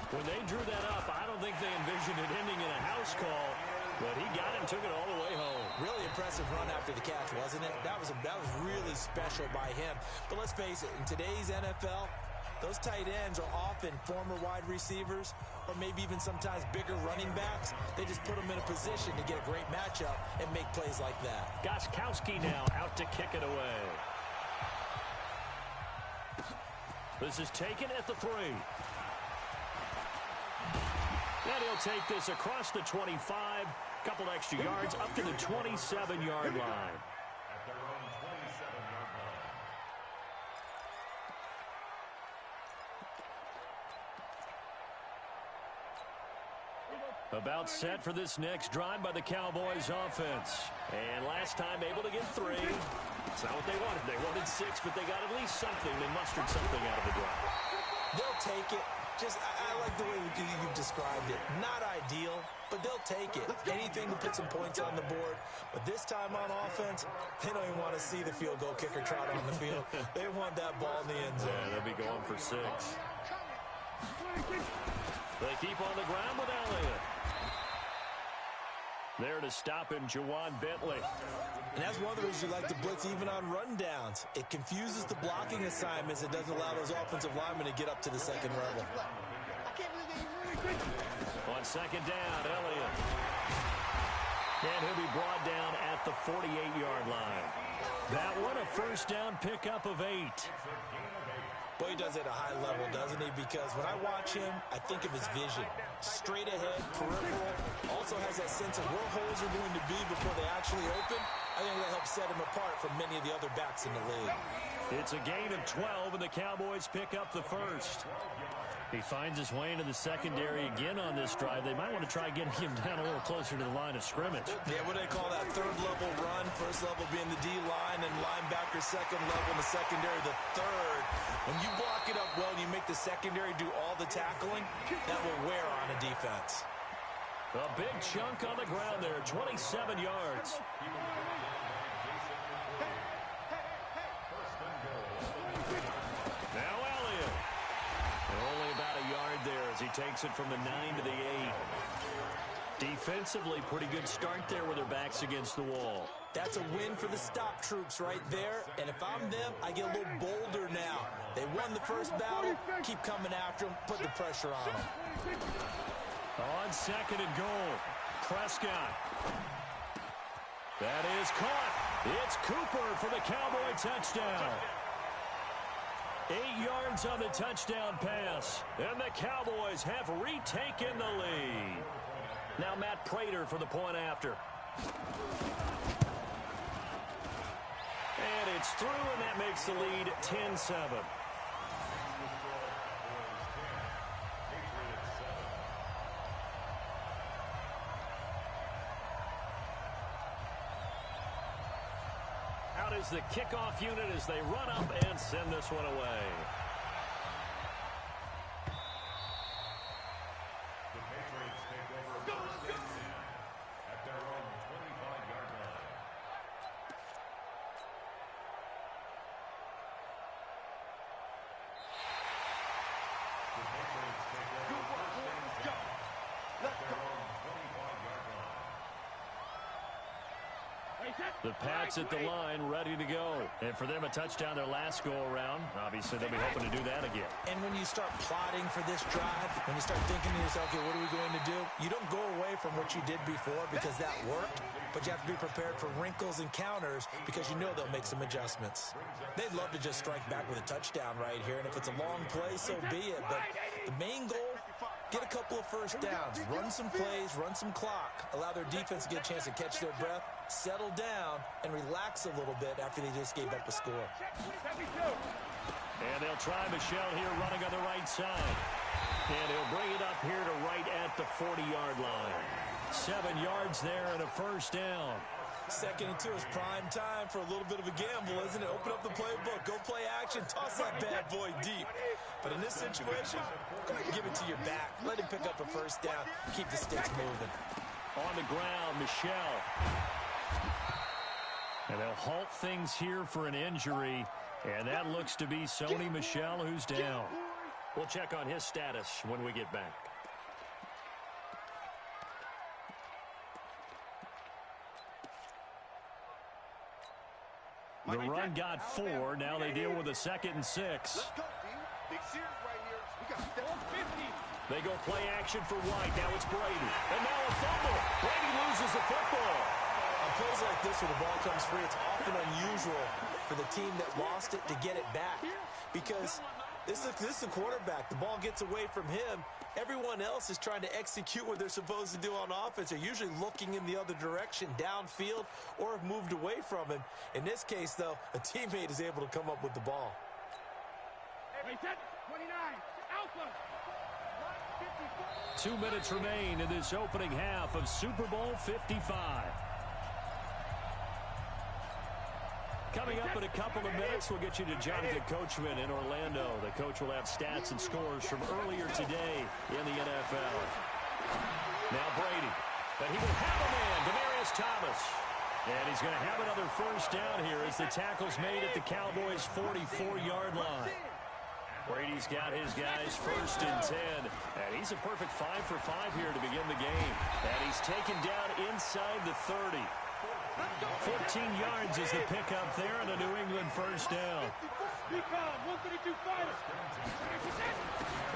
When they drew that up, I don't think they envisioned it ending in a house call. But he got it and took it all the way home. Really impressive run after the catch, wasn't it? That was really special by him. But let's face it, in today's NFL, those tight ends are often former wide receivers or maybe even sometimes bigger running backs. They just put them in a position to get a great matchup and make plays like that. Gostkowski now out to kick it away. This is taken at the 3. And he'll take this across the 25. Couple extra yards up to the 27-yard line. At their own 27-yard line. About set for this next drive by the Cowboys offense. And last time able to get 3. It's not what they wanted. They wanted 6, but they got at least something. They mustered something out of the drive. They'll take it. I like the way you've described it. Not ideal, but they'll take it. Anything to put some points on the board. But this time on offense, they don't even want to see the field goal kicker trot on the field. They want that ball in the end zone. Yeah, they'll be going for 6. They keep on the ground with Elliott. There to stop him, Juwan Bentley. And that's one of the reasons you like to blitz even on rundowns. It confuses the blocking assignments. It doesn't allow those offensive linemen to get up to the second level. On 2nd down, Elliott. And he'll be brought down at the 48-yard line. That one a 1st down pickup of 8. Boy, he does it at a high level, doesn't he? Because when I watch him, I think of his vision. Straight ahead, peripheral. Also has that sense of where holes are going to be before they actually open. I think that helps set him apart from many of the other backs in the league. It's a gain of 12, and the Cowboys pick up the first. He finds his way into the secondary again on this drive. They might want to try getting him down a little closer to the line of scrimmage. Yeah, what do they call that? Third level run. First level being the D-line and linebacker. Second level in the secondary, the third. When you block it up well and you make the secondary do all the tackling, that will wear on a defense. A big chunk on the ground there, 27 yards. Now Elliott. Only about a yard there as he takes it from the 9 to the 8. Defensively, pretty good start there with their backs against the wall. That's a win for the stop troops right there. And if I'm them, I get a little bolder now. They won the first battle. Keep coming after them. Put the pressure on them. On second and goal, Prescott. That is caught. It's Cooper for the Cowboy touchdown. 8 yards on the touchdown pass. And the Cowboys have retaken the lead. Now Matt Prater for the point after. And it's through, and that makes the lead 10-7. Out is the kickoff unit as they run up and send this one away. The Patriots take over first and 10 at their own 25-yard line. The Patriots take over first and 10 at their own 25-yard line. The Pats at the line, ready to go. And for them, a touchdown their last go-around. Obviously, they'll be hoping to do that again. And when you start plotting for this drive, when you start thinking to yourself, okay, what are we going to do? You don't go away from what you did before because that worked, but you have to be prepared for wrinkles and counters because you know they'll make some adjustments. They'd love to just strike back with a touchdown right here, and if it's a long play, so be it. But the main goal, get a couple of first downs, run some plays, run some clock, allow their defense to get a chance to catch their breath, settle down, and relax a little bit after they just gave up a score. And they'll try Michelle here running on the right side. And he'll bring it up here to right at the 40-yard line. 7 yards there and a first down. Second and 2 is prime time for a little bit of a gamble, isn't it? Open up the playbook, go play action, toss that bad boy deep. But in this situation, go ahead and give it to your back. Let him pick up a first down, keep the sticks moving. On the ground, Michelle. And they'll halt things here for an injury. And that looks to be Sony Michel, who's down. We'll check on his status when we get back. The run got 4. Now they deal with a 2nd and 6. Let's go, D. Big series right here. We got step 50. They go play action for White. Now it's Brady. And now a fumble. Brady loses the football. On plays like this where the ball comes free, it's often unusual for the team that lost it to get it back. Because this is the quarterback. The ball gets away from him. Everyone else is trying to execute what they're supposed to do on offense. They're usually looking in the other direction, downfield, or have moved away from him. In this case, though, a teammate is able to come up with the ball. 29, Alpha. 2 minutes remain in this opening half of Super Bowl 55. Coming up in a couple of minutes, we'll get you to Jonathan Coachman in Orlando. The coach will have stats and scores from earlier today in the NFL. Now Brady, but he will have a man, Demaryius Thomas. And he's going to have another first down here as the tackle's made at the Cowboys' 44-yard line. Brady's got his guys 1st and 10. And he's a perfect 5 for 5 here to begin the game. And he's taken down inside the 30. 14 yards is the pickup there and a New England first down. They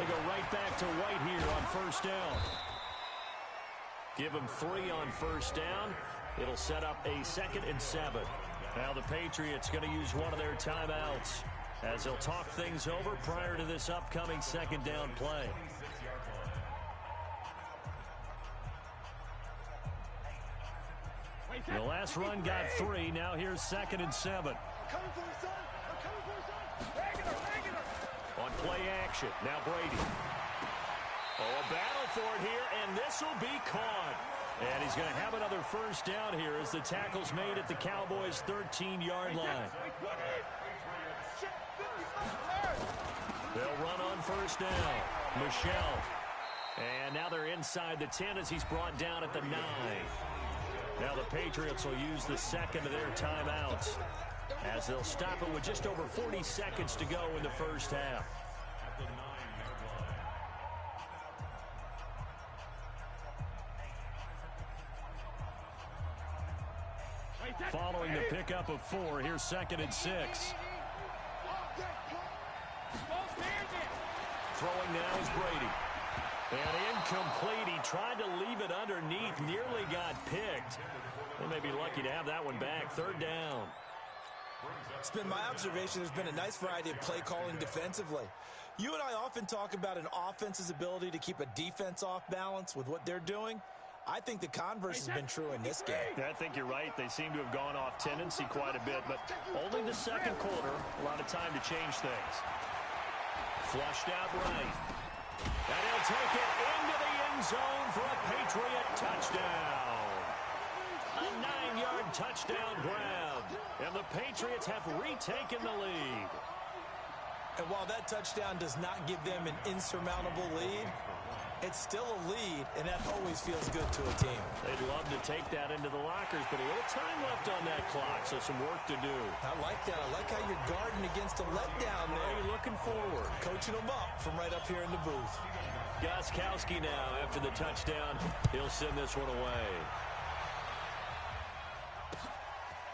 go right back to White here on first down. Give him 3 on first down. It'll set up a 2nd and 7. Now the Patriots going to use one of their timeouts. as they'll talk things over prior to this upcoming second down play. The last run got 3. Now here's 2nd and 7. On play action. Now Brady. Oh, a battle for it here, and this will be caught. And he's going to have another first down here as the tackle's made at the Cowboys' 13-yard line. They'll run on first down. Michelle. And now they're inside the 10 as he's brought down at the 9. Now the Patriots will use the second of their timeouts as they'll stop it with just over 40 seconds to go in the first half. Following the pickup of 4, here's 2nd and 6. Throwing now is Brady. And incomplete. He tried to leave it underneath, nearly got picked. They may be lucky to have that one back. 3rd down. It's been my observation there's been a nice variety of play calling defensively. You and I often talk about an offense's ability to keep a defense off balance with what they're doing. I think the converse has been true in this game. I think you're right. They seem to have gone off tendency quite a bit, but only the second quarter. A lot of time to change things. Flushed out right. And he'll take it into the end zone for a Patriot touchdown. A 9-yard touchdown grab. And the Patriots have retaken the lead. And while that touchdown does not give them an insurmountable lead, it's still a lead, and that always feels good to a team. They'd love to take that into the lockers, but a little time left on that clock, so some work to do. I like that. I like how you're guarding against a letdown there. You're looking forward. Coaching them up from right up here in the booth. Gostkowski now after the touchdown. He'll send this one away.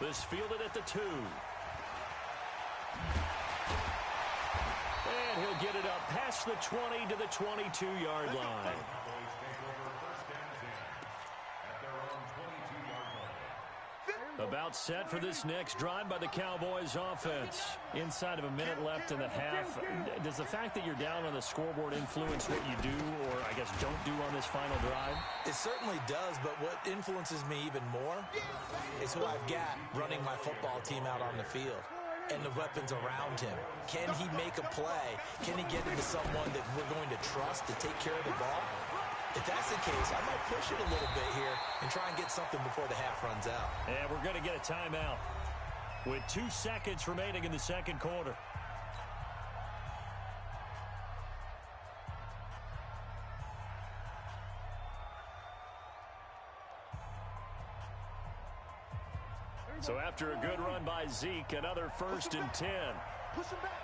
This fielded at the 2. And he'll get it up past the 20 to the 22-yard line. About set for this next drive by the Cowboys offense. Inside of a minute left in the half. Does the fact that you're down on the scoreboard influence what you do or, I guess, don't do on this final drive? It certainly does, but what influences me even more is who I've got running my football team out on the field and the weapons around him. Can he make a play? Can he get into someone that we're going to trust to take care of the ball? If that's the case, I might push it a little bit here and try and get something before the half runs out. And we're going to get a timeout with 2 seconds remaining in the second quarter. So after a good run by Zeke, another 1st and 10. Push him back.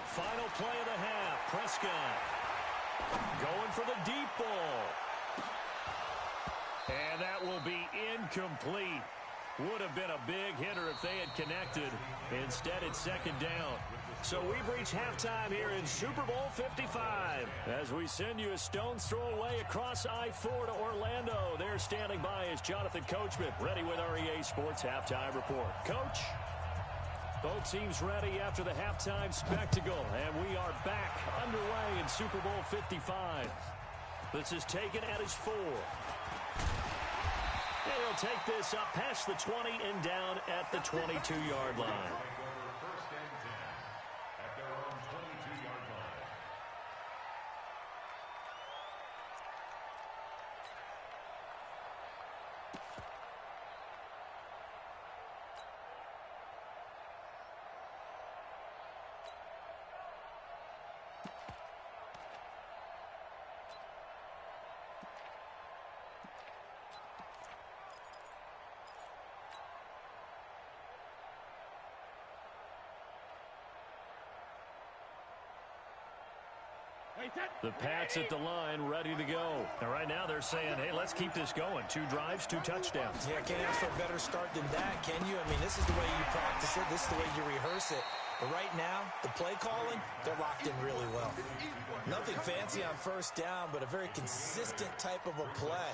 Final play of the half. Prescott going for the deep ball. And that will be incomplete. Would have been a big hitter if they had connected. Instead, it's 2nd down. So we've reached halftime here in Super Bowl 55. As we send you a stone's throw away across I-4 to Orlando. There standing by is Jonathan Coachman, ready with REA Sports Halftime Report. Coach? Both teams ready after the halftime spectacle, and we are back underway in Super Bowl 55. This is taken at his 4. And he'll take this up past the 20 and down at the 22-yard line. The Pats at the line, ready to go. And right now they're saying, hey, let's keep this going. 2 drives, 2 touchdowns. Yeah, can't ask for a better start than that, can you? I mean, this is the way you practice it. This is the way you rehearse it. But right now, the play calling, they're locked in really well. Nothing fancy on first down, but a very consistent type of a play.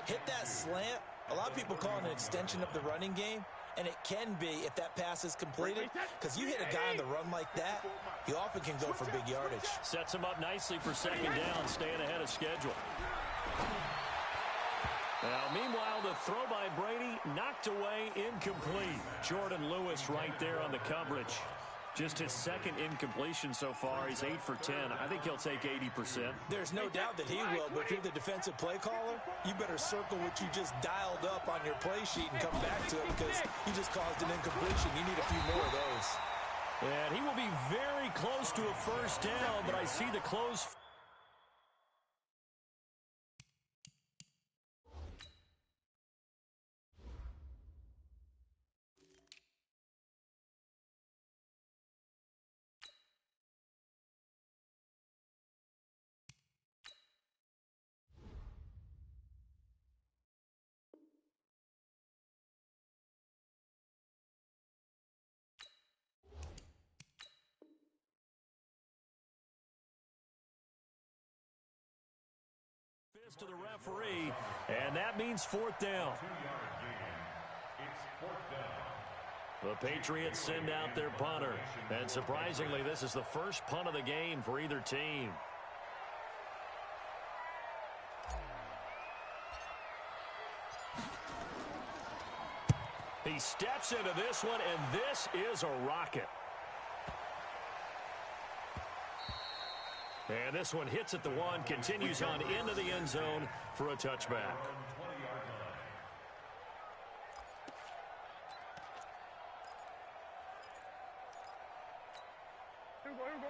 Hit that slant. A lot of people call it an extension of the running game. And it can be if that pass is completed, because you hit a guy on the run like that, you often can go for big yardage. Sets him up nicely for second down, staying ahead of schedule. Now, meanwhile, the throw by Brady knocked away, incomplete. Jordan Lewis right there on the coverage. Just his second incompletion so far. He's 8 for 10. I think he'll take 80%. There's no doubt that he will, but if you're the defensive play caller, you better circle what you just dialed up on your play sheet and come back to it, because you just caused an incompletion. You need a few more of those. And he will be very close to a first down, but I see the close. To the referee, and that means fourth down. 2-yard gain. It's fourth down. The Patriots send out their punter, and surprisingly, this is the first punt of the game for either team. He steps into this one, and this is a rocket. And this one hits at the one, continues on into the end zone for a touchback.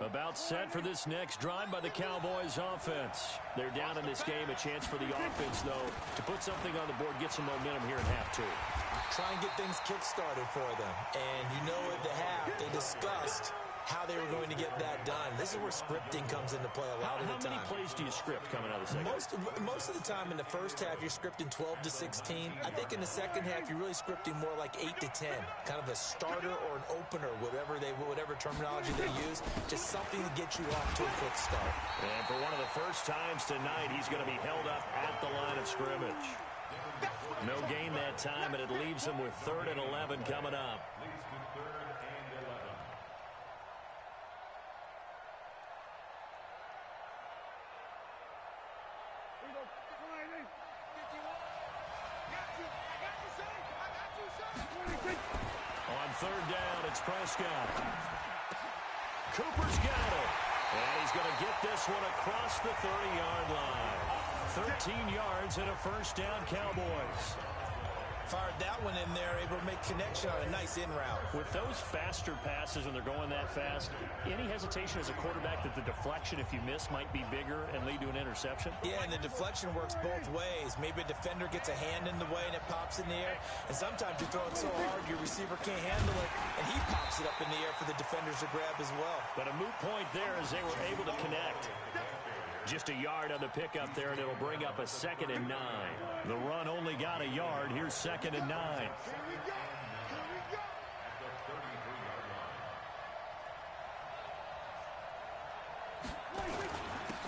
About set for this next drive by the Cowboys offense. They're down in this game. A chance for the offense, though, to put something on the board, get some momentum here in half two. Try and get things kick-started for them. And you know at the half, they discussed how they were going to get that done. This is where scripting comes into play a lot of the time. How many plays do you script coming out of the second? Most of the time in the first half, you're scripting 12 to 16. I think in the second half, you're really scripting more like 8 to 10. Kind of a starter or an opener, whatever terminology they use. Just something to get you off to a quick start. And for one of the first times tonight, he's going to be held up at the line of scrimmage. No gain that time, and it leaves him with 3rd and 11 coming up. On 3rd down, it's Prescott. Cooper's got it. And he's going to get this one across the 30-yard line. 13 yards and a first down, Cowboys. Fired that one in there, able to make connection on a nice in route. With those faster passes when they're going that fast, any hesitation as a quarterback that the deflection, if you miss, might be bigger and lead to an interception? Yeah, and the deflection works both ways. Maybe a defender gets a hand in the way and it pops in the air. And sometimes you throw it so hard your receiver can't handle it, and he pops it up in the air for the defenders to grab as well. But a moot point there as they were able to connect. Just a yard on the pickup there, and it'll bring up a 2nd and 9. The run only got a yard. Here's 2nd and 9.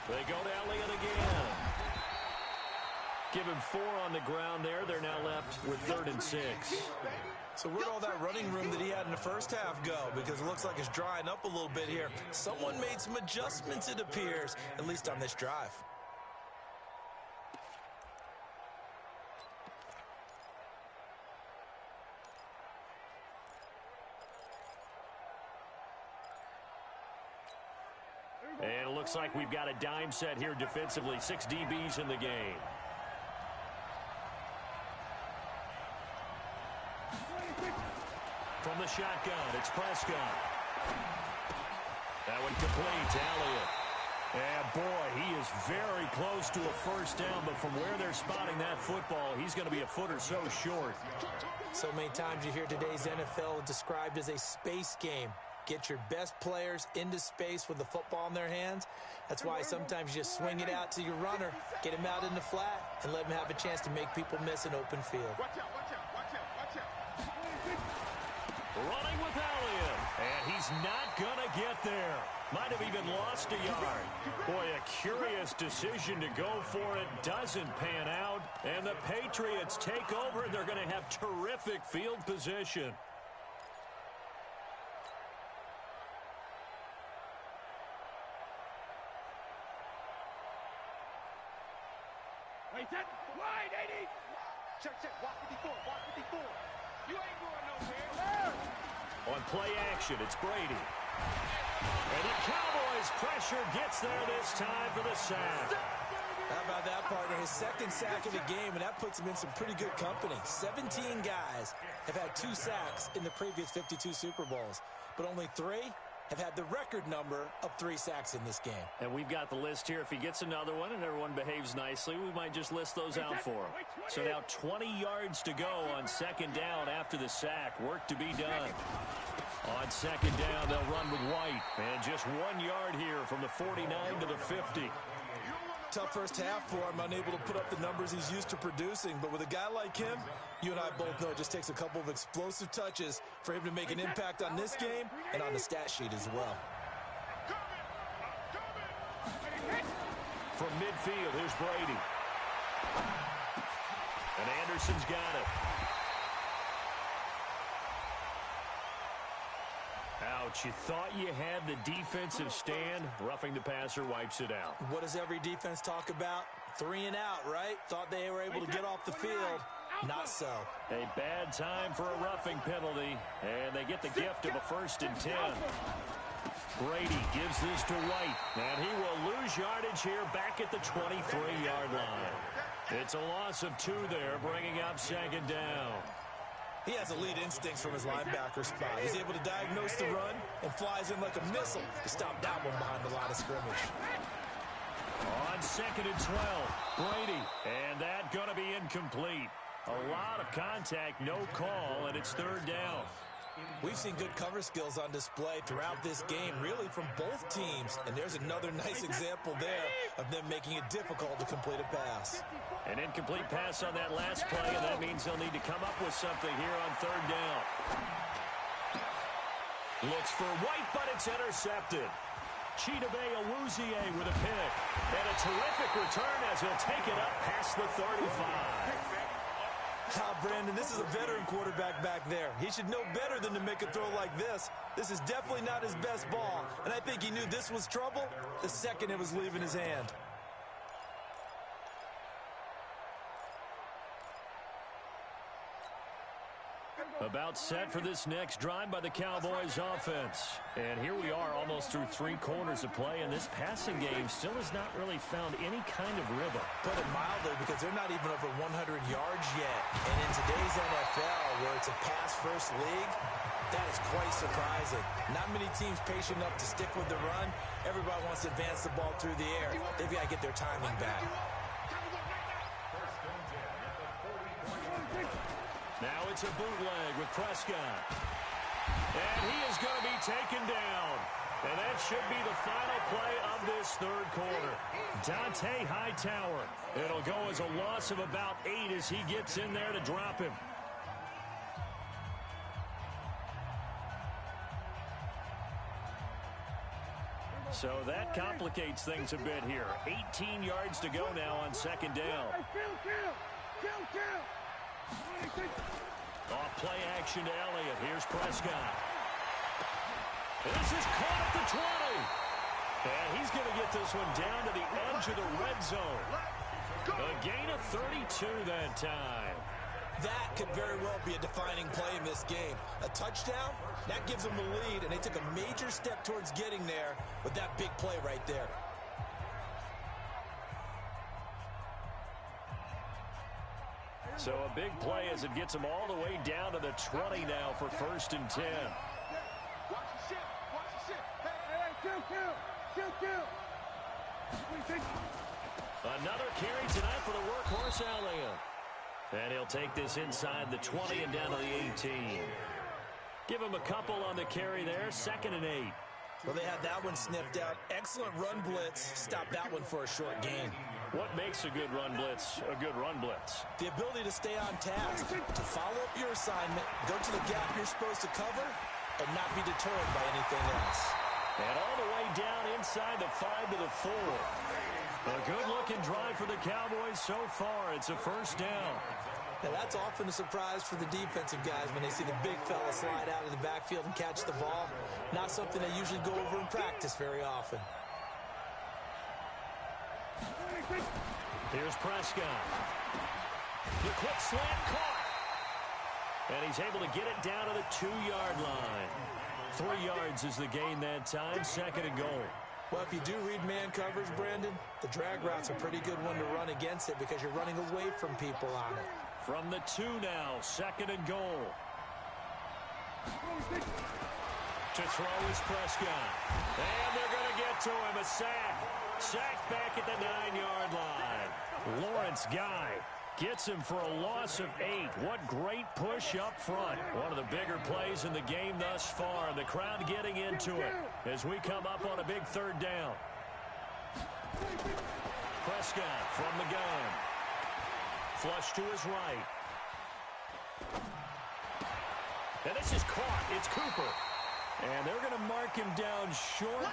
They go to Elliott again. Give him 4 on the ground there. They're now left with 3rd and 6. So where'd all that running room that he had in the first half go? Because it looks like it's drying up a little bit here. Someone made some adjustments, it appears, at least on this drive. And it looks like we've got a dime set here defensively. 6 DBs in the game. From the shotgun, it's Prescott. That one complete to Elliott. And boy, he is very close to a first down, but from where they're spotting that football, he's going to be a foot or so short. So many times you hear today's NFL described as a space game. Get your best players into space with the football in their hands. That's why sometimes you just swing it out to your runner, get him out in the flat, and let him have a chance to make people miss an open field. Watch out, watch out, watch out, watch out. Running with Elliott. And he's not going to get there. Might have even lost a yard. Boy, a curious decision to go for it. Doesn't pan out. And the Patriots take over. They're going to have terrific field position. Wait, that wide, 80. Check, walk 54, walk 54. You ain't going nowhere. On play action, it's Brady. And the Cowboys pressure gets there this time for the sack. How about that, partner? His second sack of the game, and that puts him in some pretty good company. 17 guys have had 2 sacks in the previous 52 Super Bowls, but only 3 have had the record number of 3 sacks in this game. And we've got the list here. If he gets another one and everyone behaves nicely, we might just list those out for him. So now 20 yards to go on second down after the sack. Work to be done. On second down, they'll run with White. And just 1 yard here from the 49 to the 50. Tough first half for him, unable to put up the numbers he's used to producing. But with a guy like him, you and I both know it just takes a couple of explosive touches for him to make an impact on this game and on the stat sheet as well. From midfield, here's Brady. And Anderson's got it. Ouch, you thought you had the defensive stand. Roughing the passer wipes it out. What does every defense talk about? 3 and out, right? Thought they were able to get off the field. Not so. A bad time for a roughing penalty, and they get the gift of a 1st and 10. Brady gives this to White, and he will lose yardage here back at the 23-yard line. It's a loss of 2 there, bringing up second down. He has elite instincts from his linebacker spot. He's able to diagnose the run and flies in like a missile to stop that one behind the line of scrimmage. On 2nd and 12, Brady, and that going to be incomplete. A lot of contact, no call, and it's 3rd down. We've seen good cover skills on display throughout this game, really from both teams. And there's another nice example there of them making it difficult to complete a pass. An incomplete pass on that last play, and that means they'll need to come up with something here on 3rd down. Looks for White, but it's intercepted. Chidobe Awuzie with a pick. And a terrific return as he'll take it up past the 35. Brandon, this is a veteran quarterback back there. He should know better than to make a throw like this. This is definitely not his best ball, and I think he knew this was trouble the second it was leaving his hand. About set for this next drive by the Cowboys offense. And here we are almost through 3 quarters of play, and this passing game still has not really found any kind of rhythm. Put it mildly, because they're not even over 100 yards yet. And in today's NFL, where it's a pass-first league, that is quite surprising. Not many teams patient enough to stick with the run. Everybody wants to advance the ball through the air. They've got to get their timing back. Now it's a bootleg with Prescott. And he is going to be taken down. And that should be the final play of this 3rd quarter. Dante Hightower. It'll go as a loss of about 8 as he gets in there to drop him. So that complicates things a bit here. 18 yards to go now on 2nd down. Off play action to Elliott. Here's Prescott. This is caught at the 20. And he's going to get this one down to the edge of the red zone. A gain of 32 that time. That could very well be a defining play in this game. A touchdown, that gives them the lead, and they took a major step towards getting there with that big play right there. So a big play as it gets them all the way down to the 20 now for 1st and 10. Another carry tonight for the workhorse Elliott. And he'll take this inside the 20 and down to the 18. Give him a couple on the carry there. 2nd and 8. Well, they had that one sniffed out. Excellent run blitz. Stop that one for a short gain. What makes a good run blitz a good run blitz? The ability to stay on task, to follow up your assignment, go to the gap you're supposed to cover, and not be deterred by anything else. And all the way down inside the 5 to the 4. A good-looking drive for the Cowboys so far. It's a first down. Now, that's often a surprise for the defensive guys when they see the big fella slide out of the backfield and catch the ball. Not something they usually go over in practice very often. Here's Prescott. The quick slant caught. And he's able to get it down to the 2-yard line. 3 yards is the gain that time, 2nd and goal. Well, if you do read man coverage, Brandon, the drag route's a pretty good one to run against it because you're running away from people on it. From the 2 now, 2nd and goal. To throw is Prescott. And they're going to get to him, a sack. Sacked back at the 9-yard line. Lawrence Guy gets him for a loss of 8. What great push up front. One of the bigger plays in the game thus far. The crowd getting into it as we come up on a big 3rd down. Prescott from the gun. Flush to his right. And this is caught. It's Cooper. And they're going to mark him down short,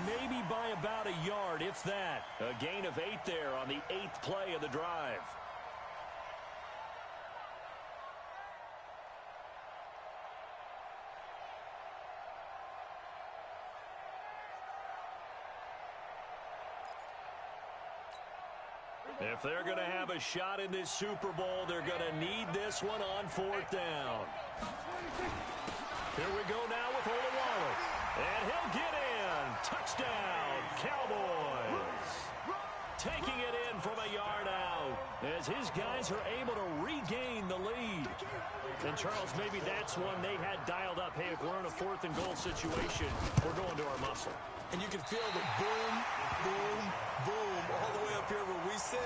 maybe by about a yard, if that. A gain of 8 there on the 8th play of the drive. If they're going to have a shot in this Super Bowl, they're going to need this one on 4th down. Here we go now with Olawale. And he'll get in. Touchdown, Cowboys. Taking it in from a yard out as his guys are able to regain the lead. And, Charles, maybe that's one they had dialed up. Hey, if we're in a 4th and goal situation, we're going to our muscle. And you can feel the boom, boom, boom all the way up here where we sit.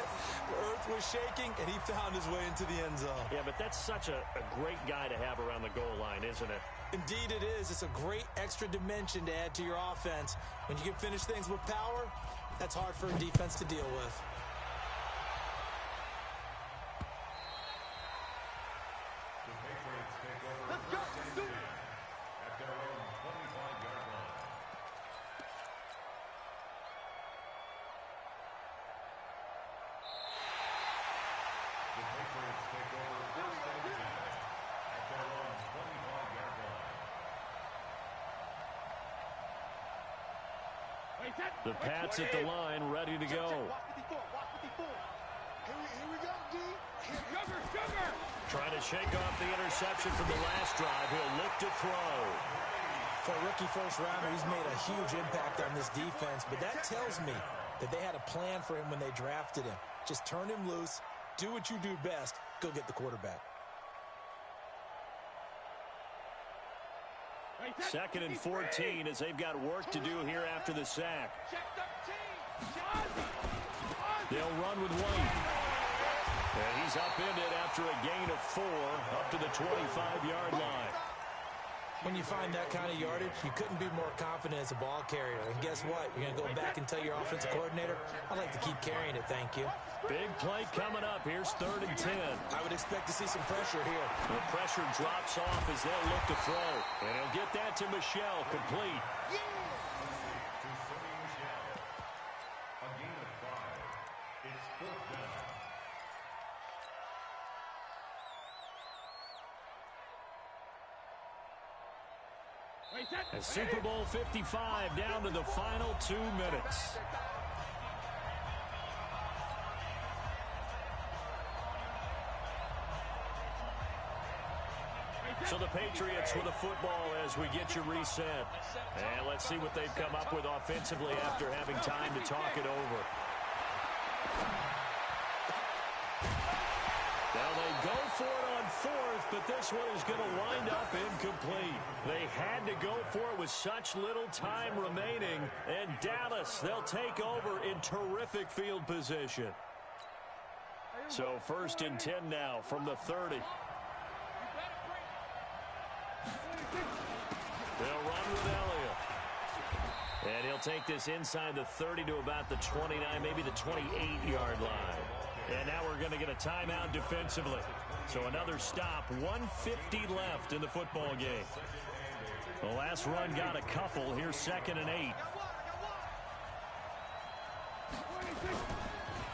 The earth was shaking, and he found his way into the end zone. Yeah, but that's such a great guy to have around the goal line, isn't it? Indeed it is. It's a great extra dimension to add to your offense. When you can finish things with power, that's hard for a defense to deal with. The Patriots take over first and 10 at their own 25-yard line. The Patriots take over first and 10 at their own 25-yard line. The Pats at the line, ready to go. Here we go, D. Sugar. Trying to shake off the interception from the last drive. He'll look to throw. For a rookie first-rounder, he's made a huge impact on this defense, but that tells me that they had a plan for him when they drafted him. Just turn him loose, do what you do best, go get the quarterback. 2nd and 14 as they've got work to do here after the sack. They'll run with White. And he's upended after a gain of 4 up to the 25-yard line. When you find that kind of yardage, you couldn't be more confident as a ball carrier. And guess what? You're going to go back and tell your offensive coordinator, I'd like to keep carrying it, thank you. Big play coming up. Here's 3rd and 10. I would expect to see some pressure here. The pressure drops off as they'll look to throw. And he'll get that to Michel, complete. To Sonny Michel. A gain of 5. It's 4th down. A Super Bowl 55 down to the final 2 minutes. So the Patriots with the football as we get you reset. And let's see what they've come up with offensively after having time to talk it over. Now they go for it on 4th, but this one is going to wind up incomplete. They had to go for it with such little time remaining. And Dallas, they'll take over in terrific field position. So 1st and 10 now from the 30. They'll run with Elliott. And he'll take this inside the 30 to about the 29, maybe the 28-yard line. And now we're going to get a timeout defensively. So another stop, 1:50 left in the football game. The last run got a couple. Here's 2nd and 8.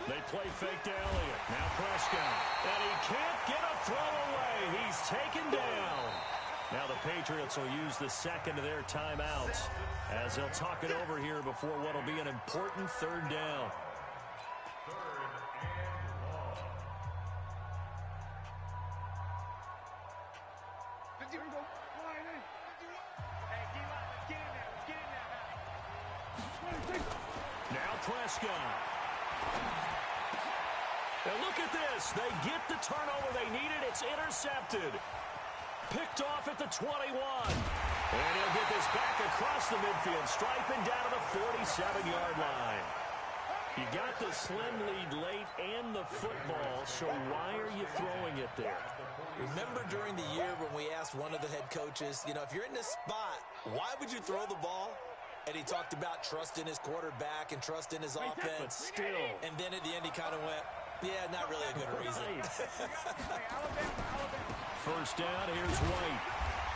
They play fake to Elliott. Now Prescott. And he can't get a throw away. He's taken down. Now the Patriots will use the second of their timeouts as they'll talk it over here before what will be an important 3rd down. Now Prescott. And look at this. They get the turnover they needed. It's intercepted. Picked off at the 21. And he'll get this back across the midfield, striping down to the 47-yard line. You got the slim lead late and the football, so why are you throwing it there? Remember during the year when we asked one of the head coaches, you know, if you're in this spot, why would you throw the ball? And he talked about trust in his quarterback and trust in his offense. But still. And then at the end he kind of went, yeah, not really a good reason. First down, here's White.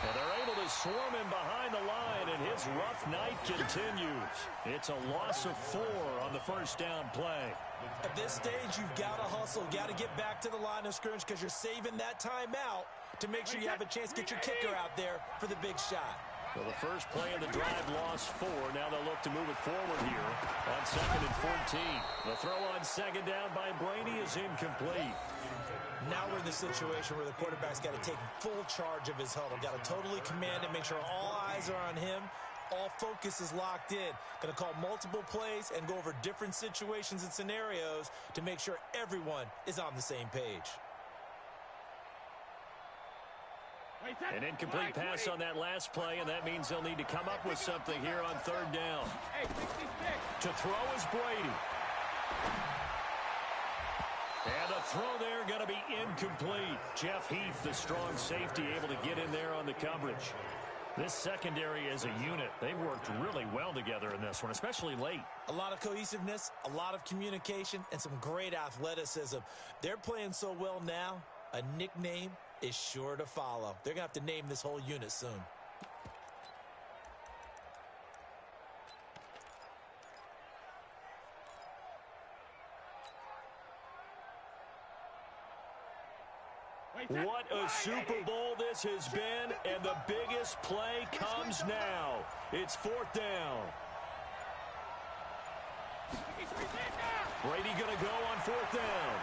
And they're able to swarm him behind the line, and his rough night continues. It's a loss of 4 on the first down play. At this stage, you've got to hustle, got to get back to the line of scrimmage because you're saving that timeout to make sure you have a chance to get your kicker out there for the big shot. Well, the first play of the drive lost 4. Now they'll look to move it forward here on 2nd and 14. The throw on 2nd down by Brady is incomplete. Now we're in the situation where the quarterback's got to take full charge of his huddle. Got to totally command it, make sure all eyes are on him. All focus is locked in. Going to call multiple plays and go over different situations and scenarios to make sure everyone is on the same page. An incomplete pass on that last play, and that means they'll need to come up with something here on 3rd down. To throw is Brady. And the throw there going to be incomplete. Jeff Heath, the strong safety, able to get in there on the coverage. This secondary as a unit, they've worked really well together in this one, especially late. A lot of cohesiveness, a lot of communication, and some great athleticism. They're playing so well now, a nickname is sure to follow. They're going to have to name this whole unit soon. What a Super Bowl this has been, and the biggest play comes now. It's 4th down. Brady going to go on 4th down.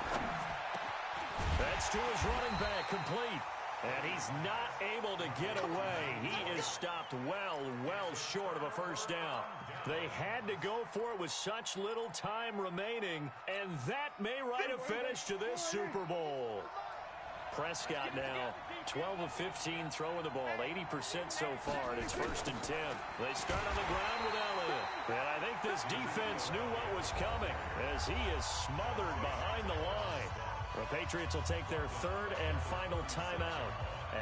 That's to his running back, complete. And he's not able to get away. He is stopped well short of a first down. They had to go for it with such little time remaining, and that may write a finish to this Super Bowl. Prescott now, 12 of 15 throwing the ball, 80% so far, and it's 1st and 10. They start on the ground with Elliott. And I think this defense knew what was coming as he is smothered behind the line. The Patriots will take their 3rd and final timeout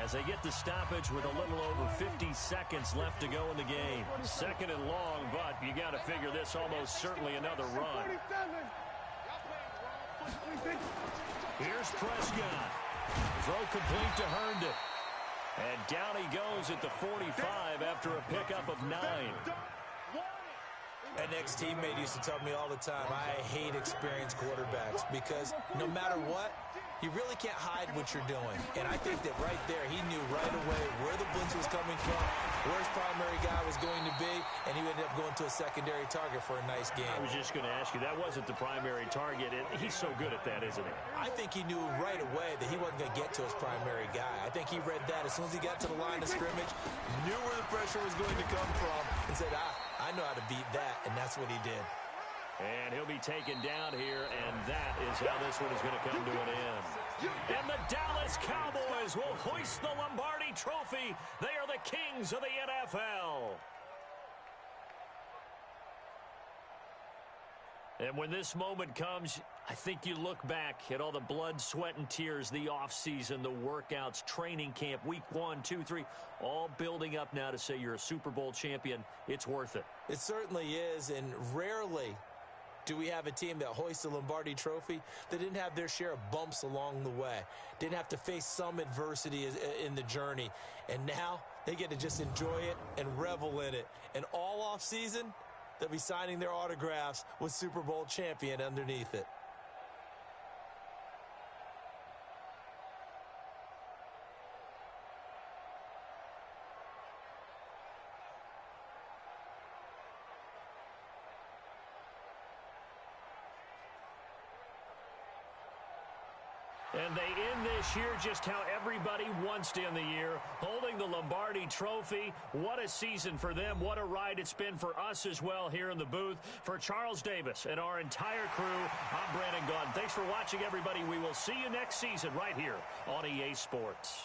as they get the stoppage with a little over 50 seconds left to go in the game. 2nd and long, but you got to figure this almost certainly another run. Here's Prescott. Throw complete to Herndon. And down he goes at the 45 after a pickup of 9. An ex-teammate used to tell me all the time, I hate experienced quarterbacks because no matter what, you really can't hide what you're doing. And I think that right there, he knew right away where the blitz was coming from, where his primary guy was going to be, and he ended up going to a secondary target for a nice game. I was just going to ask you, that wasn't the primary target. He's so good at that, isn't he? I think he knew right away that he wasn't going to get to his primary guy. I think he read that as soon as he got to the line of scrimmage, knew where the pressure was going to come from, and said, I know how to beat that, and that's what he did. And he'll be taken down here, and that is how this one is going to come to an end. And the Dallas Cowboys will hoist the Lombardi Trophy. They are the kings of the NFL. And when this moment comes, I think you look back at all the blood, sweat, and tears, the offseason, the workouts, training camp, week 1, 2, 3, all building up now to say you're a Super Bowl champion. It's worth it. It certainly is, and rarely do we have a team that hoists the Lombardi Trophy that didn't have their share of bumps along the way, didn't have to face some adversity in the journey, and now they get to just enjoy it and revel in it. And all off season, they'll be signing their autographs with Super Bowl champion underneath it. And they end this year just how everybody wants to end the year, holding the Lombardi Trophy. What a season for them. What a ride it's been for us as well here in the booth. For Charles Davis and our entire crew, I'm Brandon Gaudin. Thanks for watching, everybody. We will see you next season right here on EA Sports.